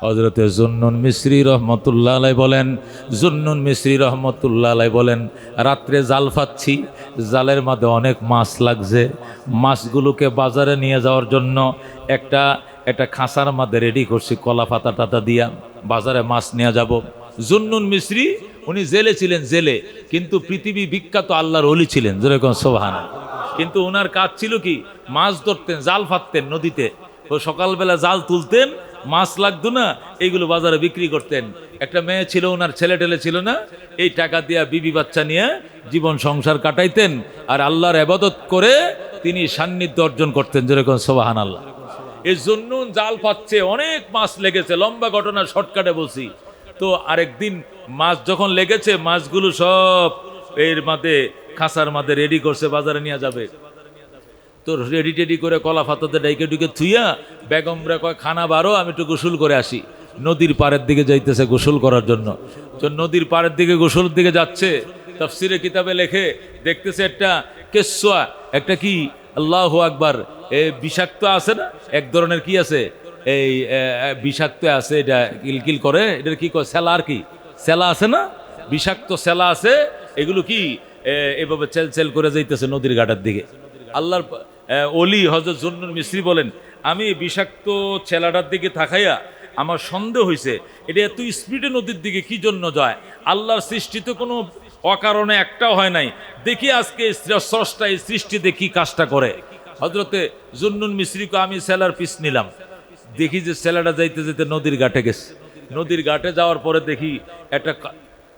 হযরতে জুন্নুন মিসরি রহমতুল্লাহ আলাইহি বলেন, জুন্নুন মিসরি রহমতুল্লাহ আলাইহি বলেন, রাত্রে জাল ফাচ্ছি, জালের মধ্যে অনেক মাছ লাগছে। মাছগুলোকে বাজারে নিয়ে যাওয়ার জন্য একটা খাঁচার মধ্যে রেডি করছি, কলা পাতা টাতা দিয়া বাজারে মাছ নিয়ে যাব। জুন্নুন মিসরি উনি জেলে ছিলেন, জেলে, কিন্তু পৃথিবী বিখ্যাত আল্লাহর ওলি ছিলেন, যেরকম সুবহানাল্লাহ। কিন্তু ওনার কাজ ছিল কি, মাছ ধরতেন, জাল ফাঁদতেন নদীতে। তো সকালবেলা জাল তুলতেন, মাছ লাগতো না, এইগুলো বাজারে বিক্রি করতেন। একটা মেয়ে ছিল, ওনার ছেলে টেলে ছিল না, এই টাকা দিয়া বিবি বাচ্চা নিয়ে জীবন সংসার কাটাইতেন, আর আল্লাহর ইবাদত করে তিনি সান্নিধ্য অর্জন করতেন, যেরকম সুবহানাল্লাহ। এই জন্য জাল পাচ্ছে, অনেক মাছ লেগেছে, লম্বা ঘটনা শর্টকাটে বলছি। তো আরেকদিন মাছ যখন লেগেছে, মাছগুলো সব এর মাঝে খাঁচার মাঝে রেডি করছে, বাজারে নিয়ে যাবে। তো রেডি টেডি করে কলা ফাতাতে ডাইকে ডুকে থুইয়া বেগমরা কয়, খানা বারো, আমি একটু গোসল করে আসি। নদীর পাড়ের দিকে যাইতেছে গোসল করার জন্য। তো নদীর পাড়ের দিকে গোসলের দিকে যাচ্ছে, তাফসিরে কিতাবে লেখে, দেখতেছে একটা কেসুয়া, একটা কি আল্লাহু আকবার, বিষাক্ত আছে না এক ধরনের, কি আছে এই বিষাক্ত আছে, এটা কিলকিল করে, এটার কি কয়, সেলা, আর কি সেলা আছে না, বিষাক্ত সেলা আছে, এগুলো কি এভাবে চেল চেল করে যাইতেছে নদীর ঘাটের দিকে। আল্লাহর ওলি হযরত জুন্নুন মিসরি বলেন, আমি বিষাক্ত ছেলাটার দিকে তাকাইয়া আমার সন্দেহ হয়েছে, এটা এত স্পিডে নদীর দিকে কি জন্য যায়। আল্লাহর সৃষ্টি তো কোনো অকারণে একটাও হয় নাই, দেখি আজকে স্রষ্টা এই সৃষ্টিতে কি কাজটা করে। হযরতে জুন্নুন মিসরিকে আমি সেলার পিস নিলাম, দেখি যে সেলাটা যাইতে যেতে নদীর ঘাটে গেছে। নদীর ঘাটে যাওয়ার পরে দেখি একটা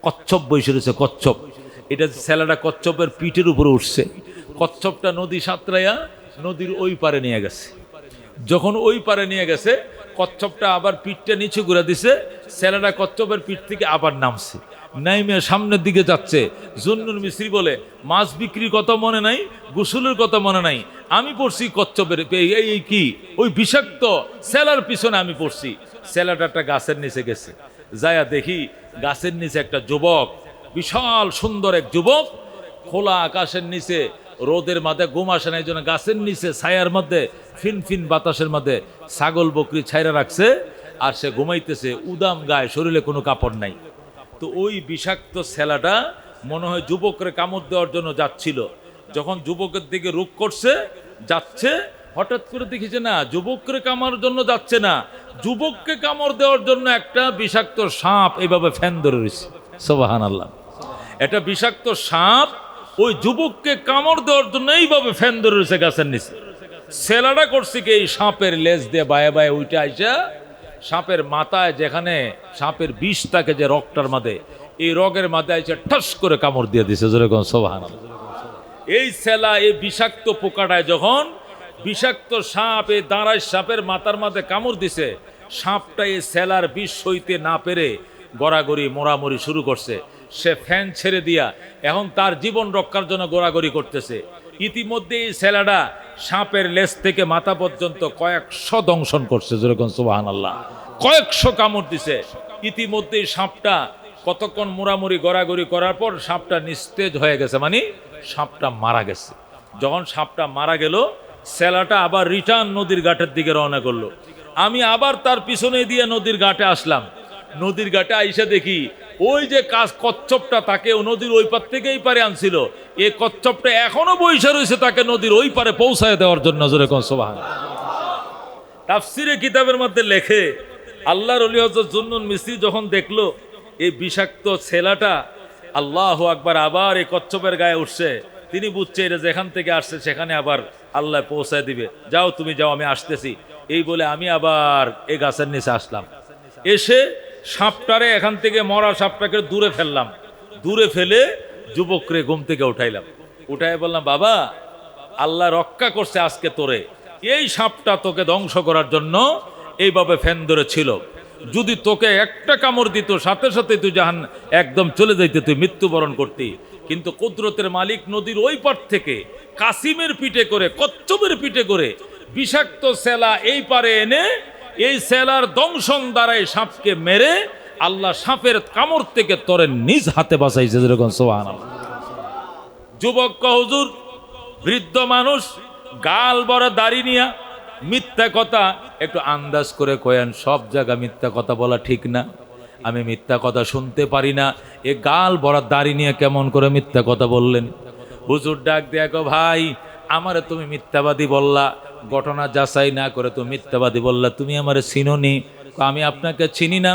কচ্ছপ বসে রয়েছে, কচ্ছপ। এটা সেলাটা কচ্ছপের পিঠের উপরে উঠছে। কচ্ছপটা নদী সাঁতরাইয়া নদীর ওই পারে নিয়ে গেছে। যখন ওই পারে নিয়ে গেছে, কচ্ছপটা আবার পিঠটা নিচে ঘুরে দিছে, সেলাটা কচ্ছপের পিঠ থেকে আবার নামছে, নাইমে সামনের দিকে যাচ্ছে। জুন্নুন মিসরি বলে, মাছ বিক্রির কথা মনে নাই, গোসলের কথা মনে নাই, আমি পড়ছি কচ্ছপের এই কি ওই বিষাক্ত সেলার পিছনে আমি পড়ছি। সেলাটা একটা গাছের নিচে গেছে, যায়া দেখি গাছের নিচে একটা যুবক, বিশাল সুন্দর এক যুবক, খোলা আকাশের নিচে, রোদের মাঝে ঘুম আসে না, এই জন্য গাছের নিচে ছায়ার মধ্যে ফিনফিন বাতাসের মধ্যে ছাগল বকরি ছাইরা রাখছে, আর সে ঘুমাইতেছে, উদাম গায়ে, শরীরে কোনো কাপড় নাই। তো ওই বিষাক্ত ছেলাটা মনে হয় যুবকরে কামড় দেওয়ার জন্য যাচ্ছিল। যখন যুবকের দিকে রুখ করছে, যাচ্ছে, হঠাৎ করে দেখি যে না, যুবককে কামড়ার জন্য যাচ্ছে না, যুবককে কামড় দেওয়ার জন্য একটা বিষাক্ত সাপ এইভাবে ফ্যান ধরে রয়েছে। সুবহানাল্লাহ। একটা বিষাক্ত সাপ ওই যুবককে কামড় দেওয়ার জন্য এইভাবে ফ্যান ধরে রয়েছে গাছের নিচে। ছেলাটা করছে কি, এই সাপের লেজ দিয়ে বায়ে বায়ে উঠে আইসা সাপের মাথায়, যেখানে সাপের বিষ থাকে যে রগটার মাঝে, এই রগের মাঝে আইসা ঠাস করে কামড় দিয়ে দিছে, যেরকম সুবহানাল্লাহ। এই ছেলা, এই বিষাক্ত পোকাটায় যখন বিষাক্ত সাপ এই দাঁড়ায় সাপের মাথার মাঝে কামড় দিছে, সাপটা এই ছেলার বিষ সইতে না পেরে গড়াগড়ি মোড়ামুড়ি শুরু করছে। সে ফ্যান ছেড়ে দিয়া এখন তার জীবন রক্ষার জন্য গোড়াগড়ি করতেছে। ইতিমধ্যে এই ছেলাটা সাপের লেজ থেকে মাথা পর্যন্ত কয়েকশো দংশন করছে, যেরকম সুবহানাল্লাহ, কয়েকশো কামড় দিছে। ইতিমধ্যে সাপটা কতক্ষণ মোড়ামুড়ি গড়াগড়ি করার পর সাপটা নিস্তেজ হয়ে গেছে, মানে সাপটা মারা গেছে। যখন সাপটা মারা গেল, ছেলাটা আবার রিটার্ন নদীর ঘাটের দিকে রওনা করলো। আমি আবার তার পিছনে দিয়ে নদীর ঘাটে আসলাম। নদীর ঘাটে আইসা দেখি ওই যে কচ্ছপটা, তাকে নদীর ওই পার থেকে এই পারে আনছিল, এই কচ্ছপটা এখনো বইসা রয়েছে তাকে নদীর ওই পারে পৌঁছায় দেওয়ার জন্য, যেরকম সুবহানাল্লাহ। তাফসিরে কিতাবের মধ্যে লেখে, আল্লাহর ওলি হযরত জুন্নুন মিসরি যখন দেখলো এই বিষাক্ত ছেলাটা আল্লাহু আকবার আবার এই কচ্ছপের গায়ে উঠছে, তিনি বুঝছে এটা যেখান থেকে আসছে সেখানে আবার আল্লাহ পৌঁছায় দিবে, যাও তুমি যাও, আমি আসতেছি। এই বলে আমি আবার এই গাছের নিচে আসলাম। এসে সাপটারে এখান থেকে, মরা সাপটাকে দূরে ফেললাম। দূরে ফেলে যুবকরে ঘুম থেকে উঠাইলাম। উঠাই বললাম, বাবা, আল্লাহ রক্ষা করছে আজকে তোরে, এই সাপটা তোকে ধ্বংস করার জন্য এইভাবে ফ্যান ধরে ছিল। যদি তোকে একটা কামড় দিত, সাথে সাথে তুই জাহান একদম চলে যাইতে, তুই মৃত্যুবরণ করতি। কিন্তু কুদরতের মালিক নদীর ওই পার থেকে কাসিমের পিঠে করে, কচ্ছপের পিঠে করে বিষাক্ত সেলা এই পারে এনে এই সেলার দংশন দ্বারাই সাপকে মেরে আল্লাহ সাপের কামড় থেকে তোরে নিজ হাতে বাঁচাইছে, যেরকম সুবহানাল্লাহ। যুবক হুজুর, বৃদ্ধ মানুষ, গাল বড় দাড়ি নিয়া, মিথ্যা কথা একটু আন্দাজ করে কয়েন, সব জায়গা মিথ্যা কথা বলা ঠিক না। আমি মিথ্যা কথা শুনতে পারি না। এ গাল ভরা দাড়ি নিয়ে কেমন করে মিথ্যা কথা বললেন? হুজুর ডাক দেখো, ভাই আমারে তুমি মিথ্যাবাদী বললা, ঘটনা যাচাই না করে তুমি মিথ্যাবাদী বললা, তুমি আমারে চিনোনি? আমি আপনাকে চিনি না।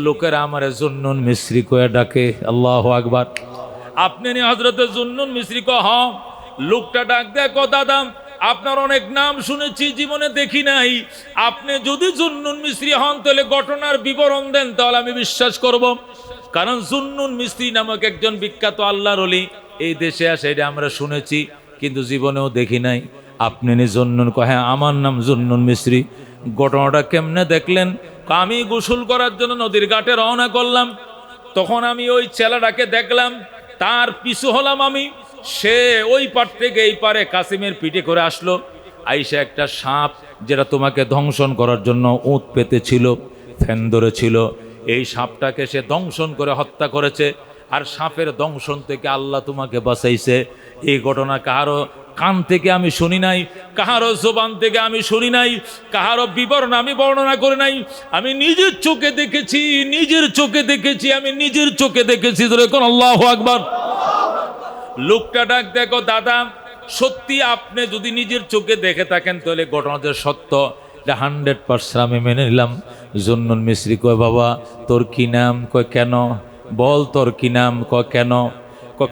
লোকেরা আমারে জুন্নুন মিস্ত্রি কয়ে ডাকে। আল্লাহু আকবার। আপনি নি হযরতে জুন্নুন মিস্ত্রি? হ। লোকটা ডাক দেখো, দাদা আপনার অনেক নাম শুনেছি, জীবনে দেখি নাই। আপনি যদি জুন্নুন মিস্ত্রি হন তাহলে ঘটনার বিবরণ দেন, তাহলে আমি বিশ্বাস করব। কারণ জুন্নুন মিস্ত্রি নামক একজন বিখ্যাত আল্লাহর ওলি এই দেশে আসে, এটা আমরা শুনেছি, কিন্তু জীবনেও দেখি নাই। আপনি নি জুন্নুন? হ্যাঁ, আমার নাম জুন্নুন মিস্ত্রি। ঘটনাটা কেমনে দেখলেন? আমি গোসল করার জন্য নদীর ঘাটে রওনা করলাম। তখন আমি ওই ছেলেটাকে দেখলাম, তার পিছু হলাম আমি। সে ওই পার থেকে এই পারে কাসিমের পিঠে করে আসলো। আইসা একটা সাপ, যেটা তোমাকে দংশন করার জন্য উঁত পেতেছিল, ফ্যান ধরেছিল, এই সাপটাকে সে দংশন করে হত্যা করেছে। আর সাপের দংশন থেকে আল্লাহ তোমাকে বাঁচাইছে। এই ঘটনা কারো কান থেকে আমি শুনি নাই, কাহারো জবান থেকে আমি শুনি নাই, কাহারো বিবরণ আমি বর্ণনা করি নাই। আমি নিজের চোখে দেখেছি, নিজের চোখে দেখেছি, আমি নিজের চোখে দেখেছি। কোন আল্লাহু আকবার। লোকটা ডাক দেখো, দাদা সত্যি আপনি যদি নিজের চোখে দেখে থাকেন তাহলে ঘটনাটা সত্য, 100% আমি মেনে নিলাম। জুন্নুন মিস্ত্রি কয়, বাবা তোর কি নাম? কয় কেন? বল তোর কি নাম? কয় কেন?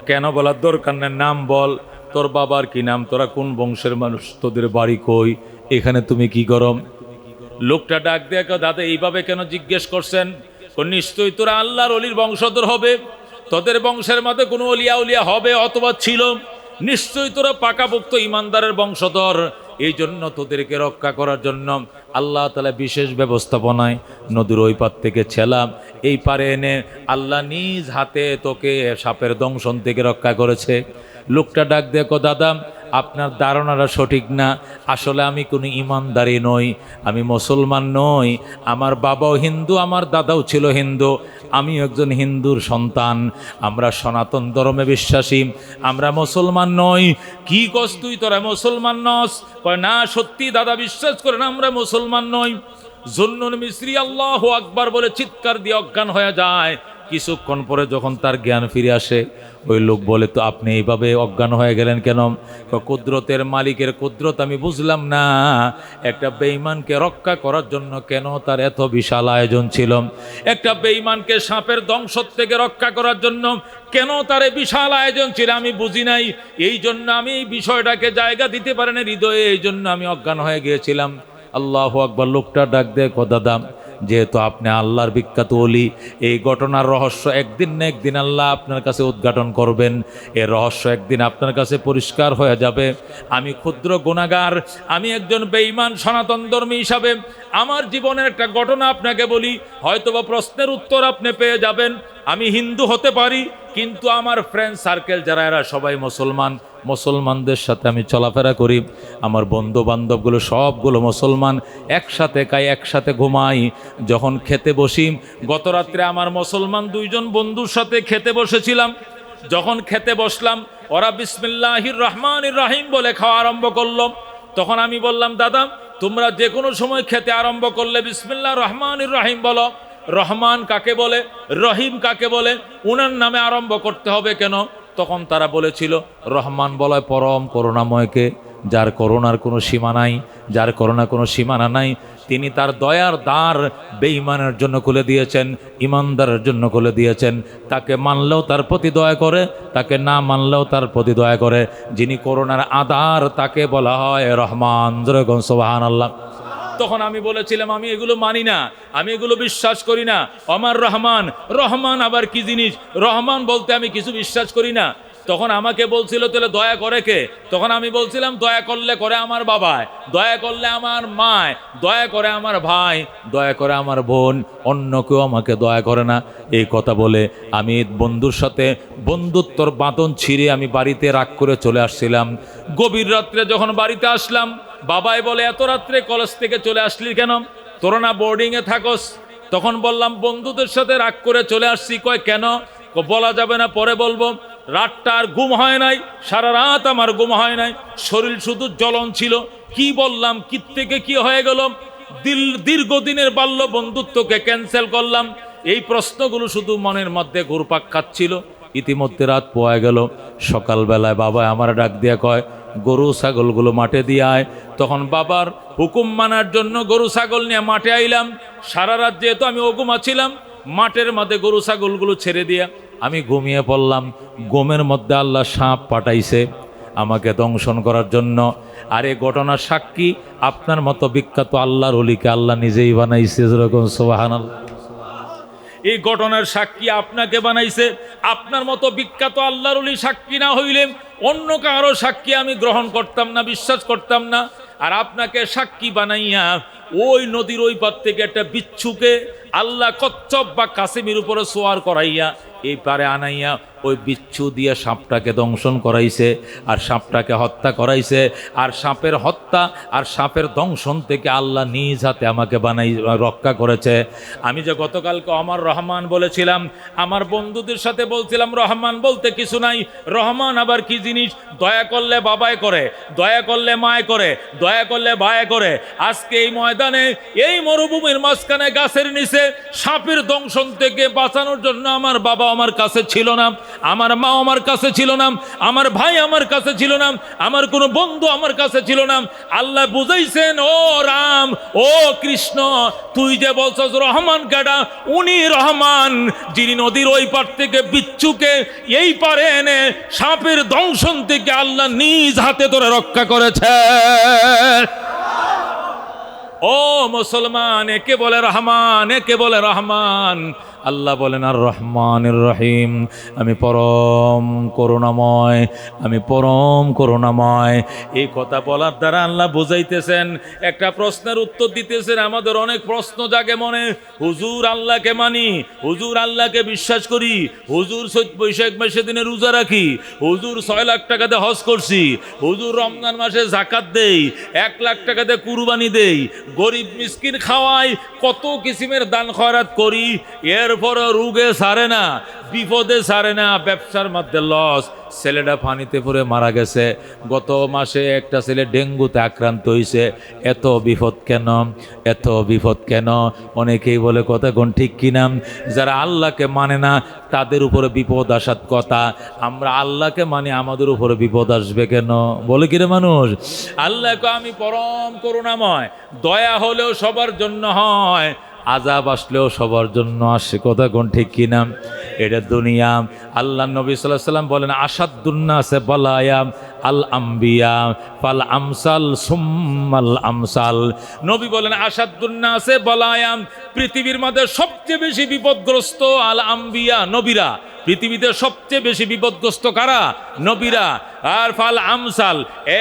কেন বলার দরকার নেই, নাম বল। তোর বাবার কি নাম? তোরা কোন বংশের মানুষ? তোদের বাড়ি কই? এখানে তুমি কি করো? লোকটা ডাক দেখো, দাদা এইভাবে কেন জিজ্ঞেস করছেন? নিশ্চয়ই তোরা আল্লাহর ওলির বংশধর হবে, তোদের বংশের মধ্যে কোনো অলিয়া উলিয়া হবে অথবা ছিল, নিশ্চয়ই তোরা পাকাপোক্ত ইমানদারের বংশধর। এই জন্য তোদেরকে রক্ষা করার জন্য আল্লাহ তাআলা বিশেষ ব্যবস্থাপনায় নদীর ওই পার থেকে ছেলাম এই পারে এনে আল্লাহ নিজ হাতে তোকে সাপের দংশন থেকে রক্ষা করেছে। লোকটা ডাক দেখো, দাদা আপনার ধারণাটা সঠিক না। আসলে আমি কোনো ইমানদারি নই, আমি মুসলমান নই। আমার বাবাও হিন্দু, আমার দাদাও ছিল হিন্দু, আমি একজন হিন্দুর সন্তান। আমরা সনাতন ধর্মে বিশ্বাসী, আমরা মুসলমান নই। কি কস তুই? তোরা মুসলমান নস? কয় না, সত্যি দাদা বিশ্বাস করেন আমরা মুসলমান নই। জুন্নুন মিস্ত্রি আল্লাহু আকবার বলে চিৎকার দিয়ে অজ্ঞান হয়ে যায়। কিছুক্ষণ পরে যখন তার জ্ঞান ফিরে আসে, ওই লোক বলে, তো আপনি এইভাবে অজ্ঞান হয়ে গেলেন কেন? কুদরতের মালিকের কুদরত আমি বুঝলাম না। একটা বেঈমানকে রক্ষা করার জন্য কেন তার এত বিশাল আয়োজন ছিল, একটা বেঈমানকে সাপের দংশ থেকে রক্ষা করার জন্য কেন তার বিশাল আয়োজন ছিল, আমি বুঝি নাই। এই জন্য আমি এই বিষয়টাকে জায়গা দিতে পারিনি হৃদয়ে, এই জন্য আমি অজ্ঞান হয়ে গিয়েছিলাম। আল্লাহু আকবার। লোকটা ডাক দেয়, দাদা যেহেতু আপনি আল্লাহর বিখ্যাত ওলি, এই ঘটনার রহস্য একদিন না একদিন আল্লাহ আপনার কাছে উদ্ঘাটন করবেন। এর রহস্য একদিন আপনার কাছে পরিষ্কার হয়ে যাবে। আমি ক্ষুদ্র গুনাহগার, আমি একজন বেঈমান সনাতন ধর্মী হিসাবে আমার জীবনের একটা ঘটনা আপনাকে বলি, হয়তোবা প্রশ্নের উত্তর আপনি পেয়ে যাবেন। আমি হিন্দু হতে পারি, কিন্তু আমার ফ্রেন্ড সার্কেল যারা এরা সবাই মুসলমান, মুসলমানদের সাথে আমি চলাফেরা করি। আমার বন্ধু বান্ধবগুলো সবগুলো মুসলমান, একসাথে খাই, একসাথে ঘুমাই। যখন খেতে বসি, গত রাত্রে আমার মুসলমান 2 জন বন্ধুর সাথে খেতে বসেছিলাম। যখন খেতে বসলাম, ওরা বিসমিল্লাহির রহমানির রহিম বলে খাওয়া আরম্ভ করলো। তখন আমি বললাম, দাদা তোমরা যে কোনো সময় খেতে আরম্ভ করলে বিসমিল্লাহির রহমানির রহিম বলো। রহমান কাকে বলে, রহিম কাকে বলে, উনার নামে আরম্ভ করতে হবে কেন? তখন তারা বলেছিল, রহমান বলে পরম করুণাময়কে, যার করুণার কোনো সীমা নাই, যার করুণা কোনো সীমানা নাই। তিনি তার দয়ার দ্বার বেঈমানের জন্য খুলে দিয়েছেন, ইমানদারের জন্য খুলে দিয়েছেন। তাকে মানলেও তার প্রতি দয়া করে, তাকে না মানলেও তার প্রতি দয়া করে। যিনি করুণার আধার তাকে বলা হয় রহমান। যেরকম সুবহানাল্লাহ। তখন আমি বলেছিলাম, আমি এগুলো মানি না, আমি এগুলো বিশ্বাস করি না। আমার রহমান, রহমান আবার কি জিনিস? রহমান বলতে আমি কিছু বিশ্বাস করি না। তখন আমাকে বলছিল, তাহলে দয়া করে কে? তখন আমি বলছিলাম, দয়া করলে করে আমার বাবায়, দয়া করলে আমার মায়, দয়া করে আমার ভাই, দয়া করে আমার বোন, অন্য কেউ আমাকে দয়া করে না। এই কথা বলে আমি বন্ধুর সাথে বন্ধুত্বর বাঁধন ছিঁড়ে আমি বাড়িতে রাগ করে চলে আসছিলাম। গভীর রাত্রে যখন বাড়িতে আসলাম, বাবাই বলে, এত রাত্রে কলেজ থেকে চলে আসলি কেন? তোরা না বোর্ডিংয়ে থাকস? তখন বললাম, বন্ধুদের সাথে রাগ করে চলে আসছি। কয় কেন? বলা যাবে না, পরে বলবো। রাতটা আর ঘুম হয় নাই, সারা রাত আমার ঘুম হয় নাই, শরীর শুধু জ্বলন ছিল। কি বললাম, কি থেকে কি হয়ে গেল, দীর্ঘদিনের বাল্য বন্ধুত্বকে ক্যান্সেল করলাম, এই প্রশ্নগুলো শুধু মনের মধ্যে ঘুরপাক খাচ্ছিল। ইতিমধ্যে রাত পোয়া গেল। সকালবেলায় বাবা আমার ডাক দিয়া কয়, গরু ছাগলগুলো মাঠে দিয়ে আয়। তখন বাবার হুকুম মানার জন্য গরু ছাগল নিয়ে মাঠে আইলাম। সারা রাত যেহেতু আমি অগুমা ছিলাম, মাঠের মধ্যে গরু ছাগলগুলো ছেড়ে দিয়া আমি ঘুমিয়ে পড়লাম। ঘুমের মধ্যে আল্লাহ সাপ পাঠাইছে আমাকে দংশন করার জন্য। আর এই ঘটনার সাক্ষী আপনার মতো বিখ্যাত আল্লাহর ওলিকে আল্লাহ নিজেই বানাইছে, যেরকম সুবহানাল্লাহ। এই ঘটনার সাক্ষী আপনাকে বানাইছে। আপনার মতো বিখ্যাত আল্লাহর ওলি সাক্ষী না হইলে অন্য কারো সাক্ষী আমি গ্রহণ করতাম না, বিশ্বাস করতাম না। আর আপনাকে সাক্ষী বানাইয়া ওই নদীর ওই পার থেকে একটা বিচ্ছুকে আল্লাহ কচ্ছপ বা কাসিমের উপরে সোয়ার করাইয়া এই পারে আনাইয়া ওই বিচ্ছু দিয়ে সাপটাকে দংশন করাইছে আর সাপটাকে হত্যা করাইছে। আর সাপের হত্যা আর সাপের দংশন থেকে আল্লাহ নিজ হাতে আমাকে রক্ষা করেছে। আমি যে গতকালকে আমার রহমান বলেছিলাম, আমার বন্ধুদের সাথে বলছিলাম রহমান বলতে কিছু নাই। রহমান আবার কি জিনিস? দয়া করলে বাবায় করে, দয়া করলে মায় করে, দয়া করলে ভাই করে। আজকে এই ময়দানে, এই মরুভূমির মাঝখানে গাছের নিচে সাপের দংশন থেকে বাঁচানোর জন্য আমার বাবা আমার কাছে ছিল না, আমার মা আমার কাছে ছিল না, আমার ভাই আমার কাছে ছিল না, আমার কোনো বন্ধু আমার কাছে ছিল না। আল্লাহ বুঝাইছেন, ও রাম, ও কৃষ্ণ, তুই যে বলছস রহমান কাটা, উনি রহমান যিনি নদীর ওই পার থেকে বিচ্ছুকে এই পারে এনে সাপের দংশন থেকে আল্লাহ নিজ হাতে ধরে রক্ষা করেছে। ও মুসলমান, একে বলে রহমান, একে বলে রহমান। আল্লাহ বলেন আর রহমানির রহিম, আমি পরম করুণাময়, আমি পরম করুণাময়। এই কথা বলার দ্বারা আল্লাহ বুঝাইতেছেন, একটা প্রশ্নের উত্তর দিতেছেন। আমাদের অনেক প্রশ্ন জাগে মনে, হুজুর আল্লাহকে মানি, হুজুর আল্লাহকে বিশ্বাস করি, হুজুর চৈত বৈশাখ মাসে দিনে রোজা রাখি, হুজুর 6 লাখ টাকাতে হজ করছি, হুজুর রমজান মাসে জাকাত দেই, 1 লাখ টাকাতে কুরবানি দেই, গরিব মিসকিন খাওয়াই, কত কিসিমের দান খয়রাত করি, এরপর রোগে সারে না, বিপদে সারে না, ব্যবসার মধ্যে লস, ছেলেটা পানিতে পড়ে মারা গেছে, গত মাসে একটা ছেলে ডেঙ্গুতে আক্রান্ত হয়েছে। এত বিপদ কেন, এত বিপদ কেন? অনেকেই বলে কথা কোন ঠিক কিনা, যারা আল্লাহকে মানে না তাদের উপরে বিপদ আসার কথা, আমরা আল্লাহকে মানি, আমাদের উপরে বিপদ আসবে কেন? বলে কিরে মানুষ? আল্লাহকে আমি পরম করুণাময়, দয়া হলেও সবার জন্য হয়, আযাব আসলেও সবার জন্য আসে, কথা কোন ঠিক কিনা? এটা দুনিয়া। আল্লাহ নবী সাল্লাল্লাহু আলাইহি সাল্লাম বলেন, আসাদুন নাসে বালায়া আল আম্বিয়া ফাল আমসাল সুম্মাল আমসাল। নবী বলেন, আসাদুন নাসে বালায়া, পৃথিবীর মধ্যে সবচেয়ে বেশি বিপদগ্রস্ত আল আম্বিয়া, নবীরা। পৃথিবীতে সবচেয়ে বেশি বিপদগ্রস্ত কারা? নবীরা। আর ফাল আমসাল,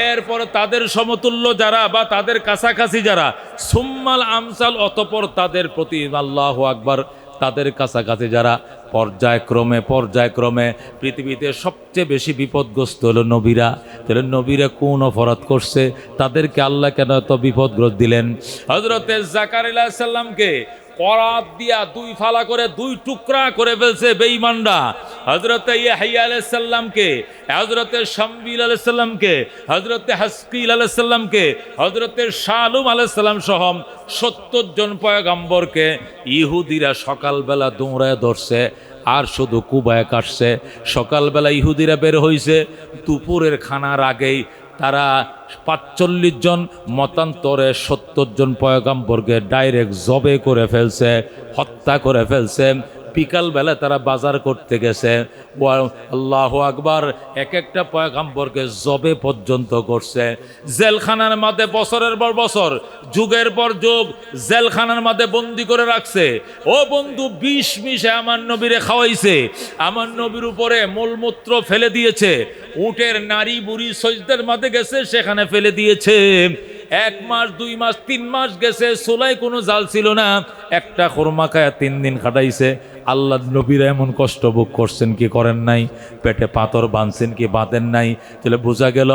এরপর তাদের সমতুল্য যারা বা তাদের কাছাকাছি যারা, সুম্মাল আমসাল, অতঃপর তাদের প্রতি, আল্লাহু আকবার, তাদের কাছাকাছি যারা, পর্যায়ক্রমে পর্যায়ক্রমে পৃথিবীতে সবচেয়ে বেশি বিপদগ্রস্ত হলো নবীরা। তাহলে নবীরা কোন অপরাধ করছে? তাদেরকে আল্লাহ কেন এত বিপদগ্রস্ত দিলেন? হযরতে জাকারিয়া আলাইহিস সালামকে করাত দিয়া 2 ফালা করে 2 টুকরা করে ফেলছে বেঈমানরা। হযরতে ইয়াহইয়া আলাইহিস সালামকে, হযরতে শামবিল আলাইহিস সালামকে, হযরতে হাসকিল আলাইহিস সালামকে, হযরতে শালুম আলাইহিস সালাম সহ 70 জন পয়গম্বরকে ইহুদিরা সকালবেলা দৌড়ায় ধরছে আর শুধু কুবায় কাটছে। সকালবেলা ইহুদিরা বের হইছে, দুপুরের খানার আগেই তারা 45 জন, মতান্তরে 70 জন পয়গম্বরকে ডাইরেক্ট জবে করে ফেলছে, হত্যা করে ফেলছে। বিকালবেলা তারা বাজার করতে গেছে, আল্লাহু আকবার, এক একটা পয়গম্বরকে জবে পর্যন্ত করছে। জেলখানার মধ্যে বছরের পর বছর, যুগের পর যুগ জেলখানার মধ্যে বন্দি করে রাখছে। ও বন্ধু, বিষ মিশে আমার নবীরে খাওয়াইছে, আমার নবীর উপরে মলমূত্র ফেলে দিয়েছে, উটের নারী বুড়ি সজদার মধ্যে গেছে, সেখানে ফেলে দিয়েছে। 1 মাস 2 মাস 3 মাস গেছে, চুলাই কোনো জাল ছিল না, একটা খুরমা খায়া 3 দিন কাটাইছে। আল্লাহ নবীরা এমন কষ্ট ভোগ করছেন কি করেন নাই? পেটে পাথর বাঁধছেন কি বাঁধেন নাই? তাহলে বোঝা গেল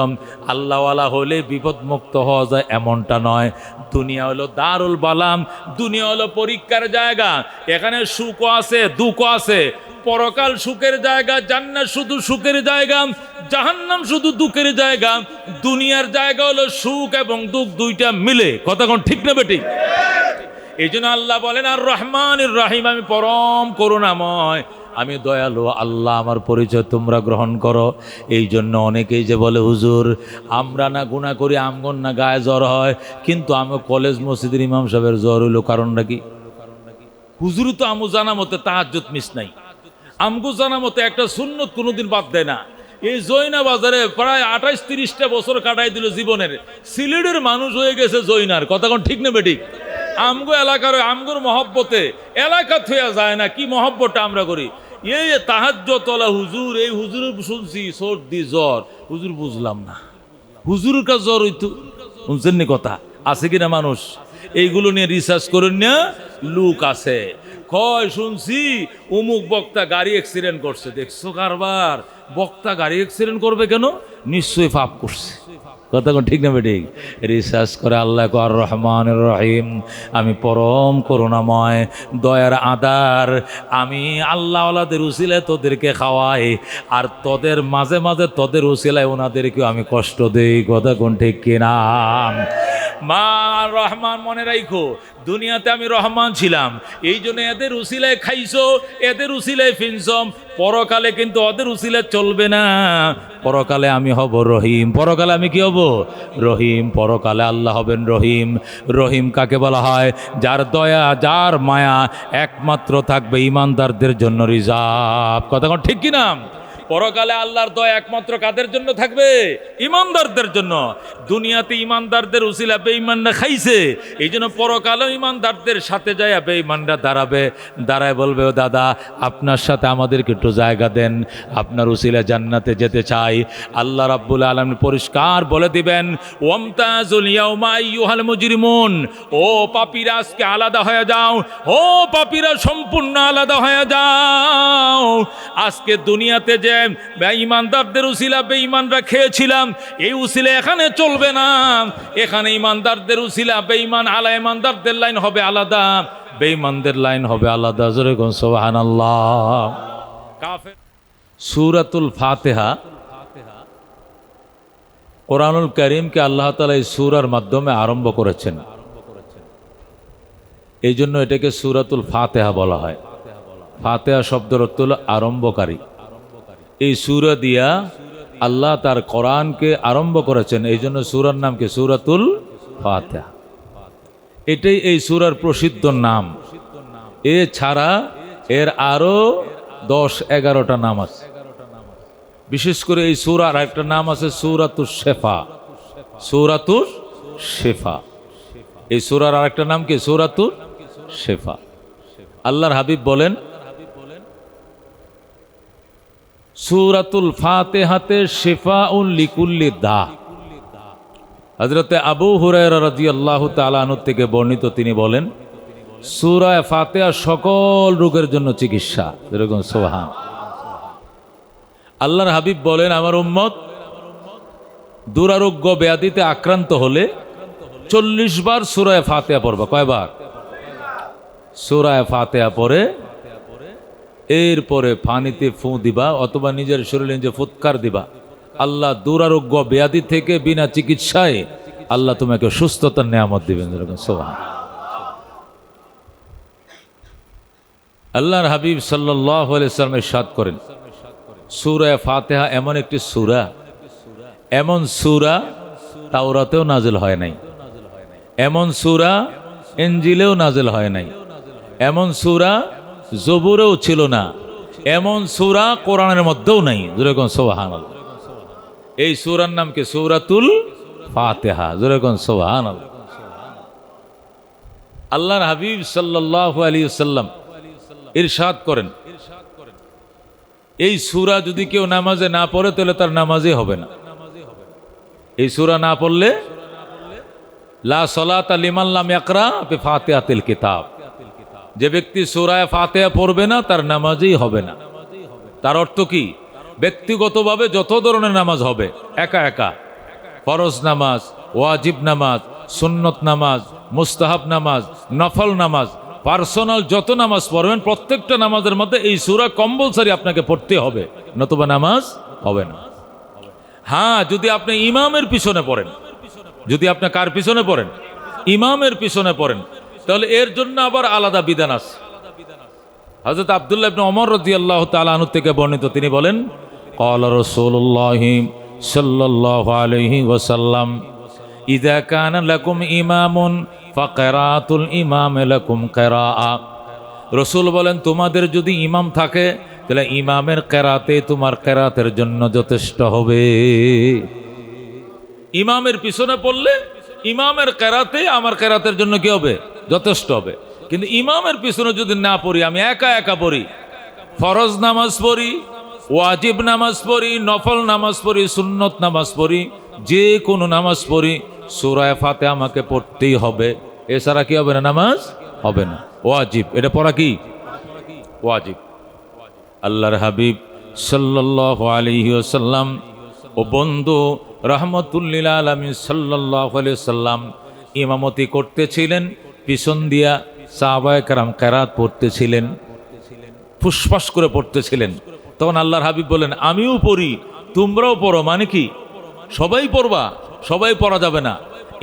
আল্লাহওয়ালা হলে বিপদমুক্ত হওয়া যায় এমনটা নয়। দুনিয়া হলো দারুল বালাম, দুনিয়া হলো পরীক্ষার জায়গা। এখানে সুখও আছে, দুঃখও আছে। পরকাল সুখের জায়গা, জান্নাত শুধু সুখের জায়গা, জাহান্নাম শুধু দুঃখের জায়গা। দুনিয়ার জায়গা হলো সুখ এবং দুঃখ দুইটা মিলে। কথা কোন ঠিক না বেটি? এই জন্য আল্লাহ বলেন আর রহমানির রহিম, আমি পরম করুণাময়, আমি দয়ালু। আল্লাহ আমার পরিচয় তোমরা গ্রহণ করো। এই জন্য অনেকেই যে বলে হুজুর আমরা না গুনাহ করি, আমগন না গায়ে জ্বর হয়, কিন্তু আমি কলেজ মসজিদের ইমাম সাহেবের জ্বর হইল, কারণটা কি? হুজুর তো আমু জানা মতে তাহাজ্জুদ মিস নাই, আমগো জানা মতে একটা সুন্নত কোনোদিন বাদ দেয় না। এই জৈনা বাজারে প্রায় 28-30টা বছর কাটাই দিল জীবনের। সিলেটের মানুষ হয়ে গেছে জৈনার। কথা কোন ঠিক না বেঠিক? আমগো এলাকার আমগোর মহব্বতে এলাকা থইয়া যায় না, কি মহব্বতটা আমরা করি। এই তাহাজ্জুদওয়ালা হুজুর, এই হুজুর শুনছি সর্দি জ্বর, হুজুর বুঝলাম না, হুজুরের কাছে জ্বর হইতো, শুনছেন নি কথা আছে কিনা? মানুষ এইগুলো নিয়ে রিসার্চ করেন না, লুক আছে কয় শুনছি অমুক বক্তা গাড়ি অ্যাক্সিডেন্ট করছে। দেখছো কারবার, বক্তা গাড়ি অ্যাক্সিডেন্ট করবে কেন? নিশ্চয়ই পাপ করছে। কথা কোন ঠিক না বেঠিক? রিসার্চ করে আল্লাহ আর রহমানির রহিম, আমি পরম করুণাময়, দয়ার আদার। আমি আল্লাহ ওয়ালাদের উসিলায় তোদেরকে খাওয়াই, আর তোদের মাঝে মাঝে তোদের উসিলায় ওনাদেরকেও আমি কষ্ট দেই। কথা কোন ঠিক কিনা? মা রহমান মনে রাখো, দুনিয়াতে আমি রহমান ছিলাম, এই জন্য এদের উসিলায় খাইছো, এদের উসিলায় ফিনসম। পরকালে কিন্তু ওদের উসিলায় চলবে না, পরকালে আমি হব রহিম। পরকালে আমি কি হব? রহিম। পরকালে আল্লাহ হবেন রহিম। রহিম কাকে বলা হয়? যার দয়া, যার মায়া একমাত্র থাকবে ইমানদারদের জন্য রিজার্ভ। কথা কোন ঠিক কিনা? পরকালে আল্লাহর দয়া একমাত্র কাদের জন্য থাকবে? ইমানদারদের জন্য। দুনিয়াতে ইমানদারদের উসিলা বেঈমানরা খাইছে, এই জন্য পরকালে ইমানদারদের সাথে যায় বেঈমানরা দাঁড়াবে, দাঁড়ায় বলবে ও দাদা আপনার সাথে আমাদেরকে একটু জায়গা দেন, আপনার উসিলা জান্নাতে যেতে চাই। আল্লাহ রাব্বুল আলামিন পরিষ্কার বলে দিবেন ওয়ামতাজুল ইয়াউমা আইয়ুহাল মুজরিমুন, ও পাপীরা আজকে আলাদা হয়ে যাও, ও পাপীরা সম্পূর্ণ আলাদা হয়ে যাও। আজকে দুনিয়াতে যে ইমানদারদের উসিলা বেঈমানরা খেয়েছিলাম, এই উসিলা এখানে চলবে না। এখানে ইমানদারদের উসিলা বেঈমান আলা ইমানদারদের লাইন হবে আলাদা, বেঈমানদের লাইন হবে আলাদা। জোরে কোন সুবহানাল্লাহ। কাফের সূরাতুল ফাতিহা, কোরআনুল কারীমকে আল্লাহ তাআলা এই সূরার মাধ্যমে আরম্ভ করেছেন, এই জন্য এটাকে সূরাতুল ফাতিহা বলা হয়। ফাতিহা শব্দের অর্থ হলো আরম্ভকারী। এই সূরা দিয়া আল্লাহ তার কোরআনকে আরম্ভ করেছেন, এই জন্য সূরার নাম কি? সূরাতুল ফাতিহা। এটাই এই সূরার প্রসিদ্ধ নাম। এ ছাড়া এর আরো 10-11টা নাম আছে। বিশেষ করে এই সূরার একটা নাম আছে সূরাতুশ শিফা। সূরাতুশ শিফা, এই সূরার আরেকটা নাম কি? সূরাতুশ শিফা। আল্লাহর হাবিব বলেন সূরাতুল ফাতিহাতে শিফাউন লিকুল্লি দা। হযরতে আবু হুরায়রা রাদিয়াল্লাহু তাআলা আনহু থেকে বর্ণিত, তিনি বলেন সূরা ফাতিহা সকল রোগের জন্য চিকিৎসা। এরকম সুবহান। আল্লাহর হাবিব বলেন আমার উম্মত দুরারোগ্য ব্যাধিতে আক্রান্ত হলে 40 বার সূরা ফাতিহা পড়বা। কয়বার? সূরা ফাতিহা পড়ে এরপরে পানিতে ফু দিবা অথবা নিজের শরীরে নিজে ফুৎকার দিবা। আল্লাহ দুরারোগ্য ব্যাধি থেকে বিনা চিকিৎসায় আল্লাহ তোমাকে সুস্থতার নিয়ামত দিবেন। সুবহান। আল্লাহর হাবিব সাল্লাল্লাহু আলাইহি ওয়াসাল্লাম ইরশাদ করেন সূরা ফাতিহা এমন একটি সূরা, এমন সূরা তাওরাতেও নাজিল হয় নাই, এমন সূরা ইনজিলেও নাজিল হয় নাই, এমন সূরা জবুরেও ছিল না, এমন সূরা কোরআনের মধ্যেও নাই। যেরকম সুবহানাল্লাহ। এই সূরার নাম কি? সূরাতুল ফাতিহা। যেরকম সুবহানাল্লাহ। আল্লাহর হাবিব সাল্লাল্লাহু আলাইহি ওয়াসাল্লাম ইরশাদ করেন এই সূরা যদি কেউ নামাজে না পড়ে তাহলে তার নামাজই হবে না। এই সূরা না পড়লে লা সালাতা লিমান লাম ইয়াকরা বিফাতিহাতিল কিতাব, যে ব্যক্তি সূরা ফাতিহা পড়বে না তার নামাজই হবে না। তার অর্থ কি? ব্যক্তিগতভাবে যত ধরনের নামাজ হবে, একা একা ফরজ নামাজ, ওয়াজিব নামাজ, সুন্নত নামাজ, মুস্তাহাব নামাজ, নফল নামাজ, পার্সোনাল যত নামাজ পড়বেন প্রত্যেকটা নামাজের মধ্যে এই সূরা কম্পালসারি আপনাকে পড়তে হবে, নতুবা নামাজ হবে না। হ্যাঁ, যদি আপনি ইমামের পিছনে পড়েন, যদি আপনি কার পিছনে পড়েন? ইমামের পিছনে পড়েন, তাহলে এর জন্য আবার আলাদা বিধান আছে। হযরত আব্দুল্লাহ ইবনে ওমর রাদিয়াল্লাহু তাআলা আনহু থেকে বর্ণিত, তিনি বলেন, ক্বালা রাসূলুল্লাহ সাল্লাল্লাহু আলাইহি ওয়াসাল্লাম, ইযা কানা লাকুম ইমামুন ফাকিরাতুল ইমাম লাকুম কিরাআ। রাসূল বলেন, তোমাদের যদি ইমাম থাকে তাহলে ইমামের কেরাতে তোমার কেরাতের জন্য যথেষ্ট হবে। ইমামের পিছনে পড়লে ইমামের কেরাতে আমার কেরাতের জন্য কি হবে? যথেষ্ট হবে। কিন্তু ইমামের পিছনে যদি না পড়ি, আমি একা একা পড়ি, ফরজ নামাজ পড়ি, ওয়াজিব নামাজ পড়ি, নফল নামাজ পড়ি, সুন্নত নামাজ পড়ি, যে কোনো নামাজ পড়ি, সূরা ফাতিহা আমাকে পড়তেই হবে, এছাড়া কি হবে না? নামাজ হবে না। ওয়াজিব, এটা পড়া কি ওয়াজিব। আল্লাহর হাবিব সাল্লাল্লাহু আলাইহি ওয়াসাল্লাম ও বন্ধু রাহমাতুল্লিল আলামিন সাল্লাল্লাহু আলাইহি ওয়াসাল্লাম ইমামতি করতেছিলেন, পিছন দিয়া সাহাবায়ে কেরাম কেরাত পড়তেছিলেন, ফুসফাস করে পড়তেছিলেন। তখন আল্লাহর হাবিব বলেন, আমিও পড়ি, তোমরাও পড়ো। মানে কি? সবাই পড়বা? সবাই পড়া যাবে না।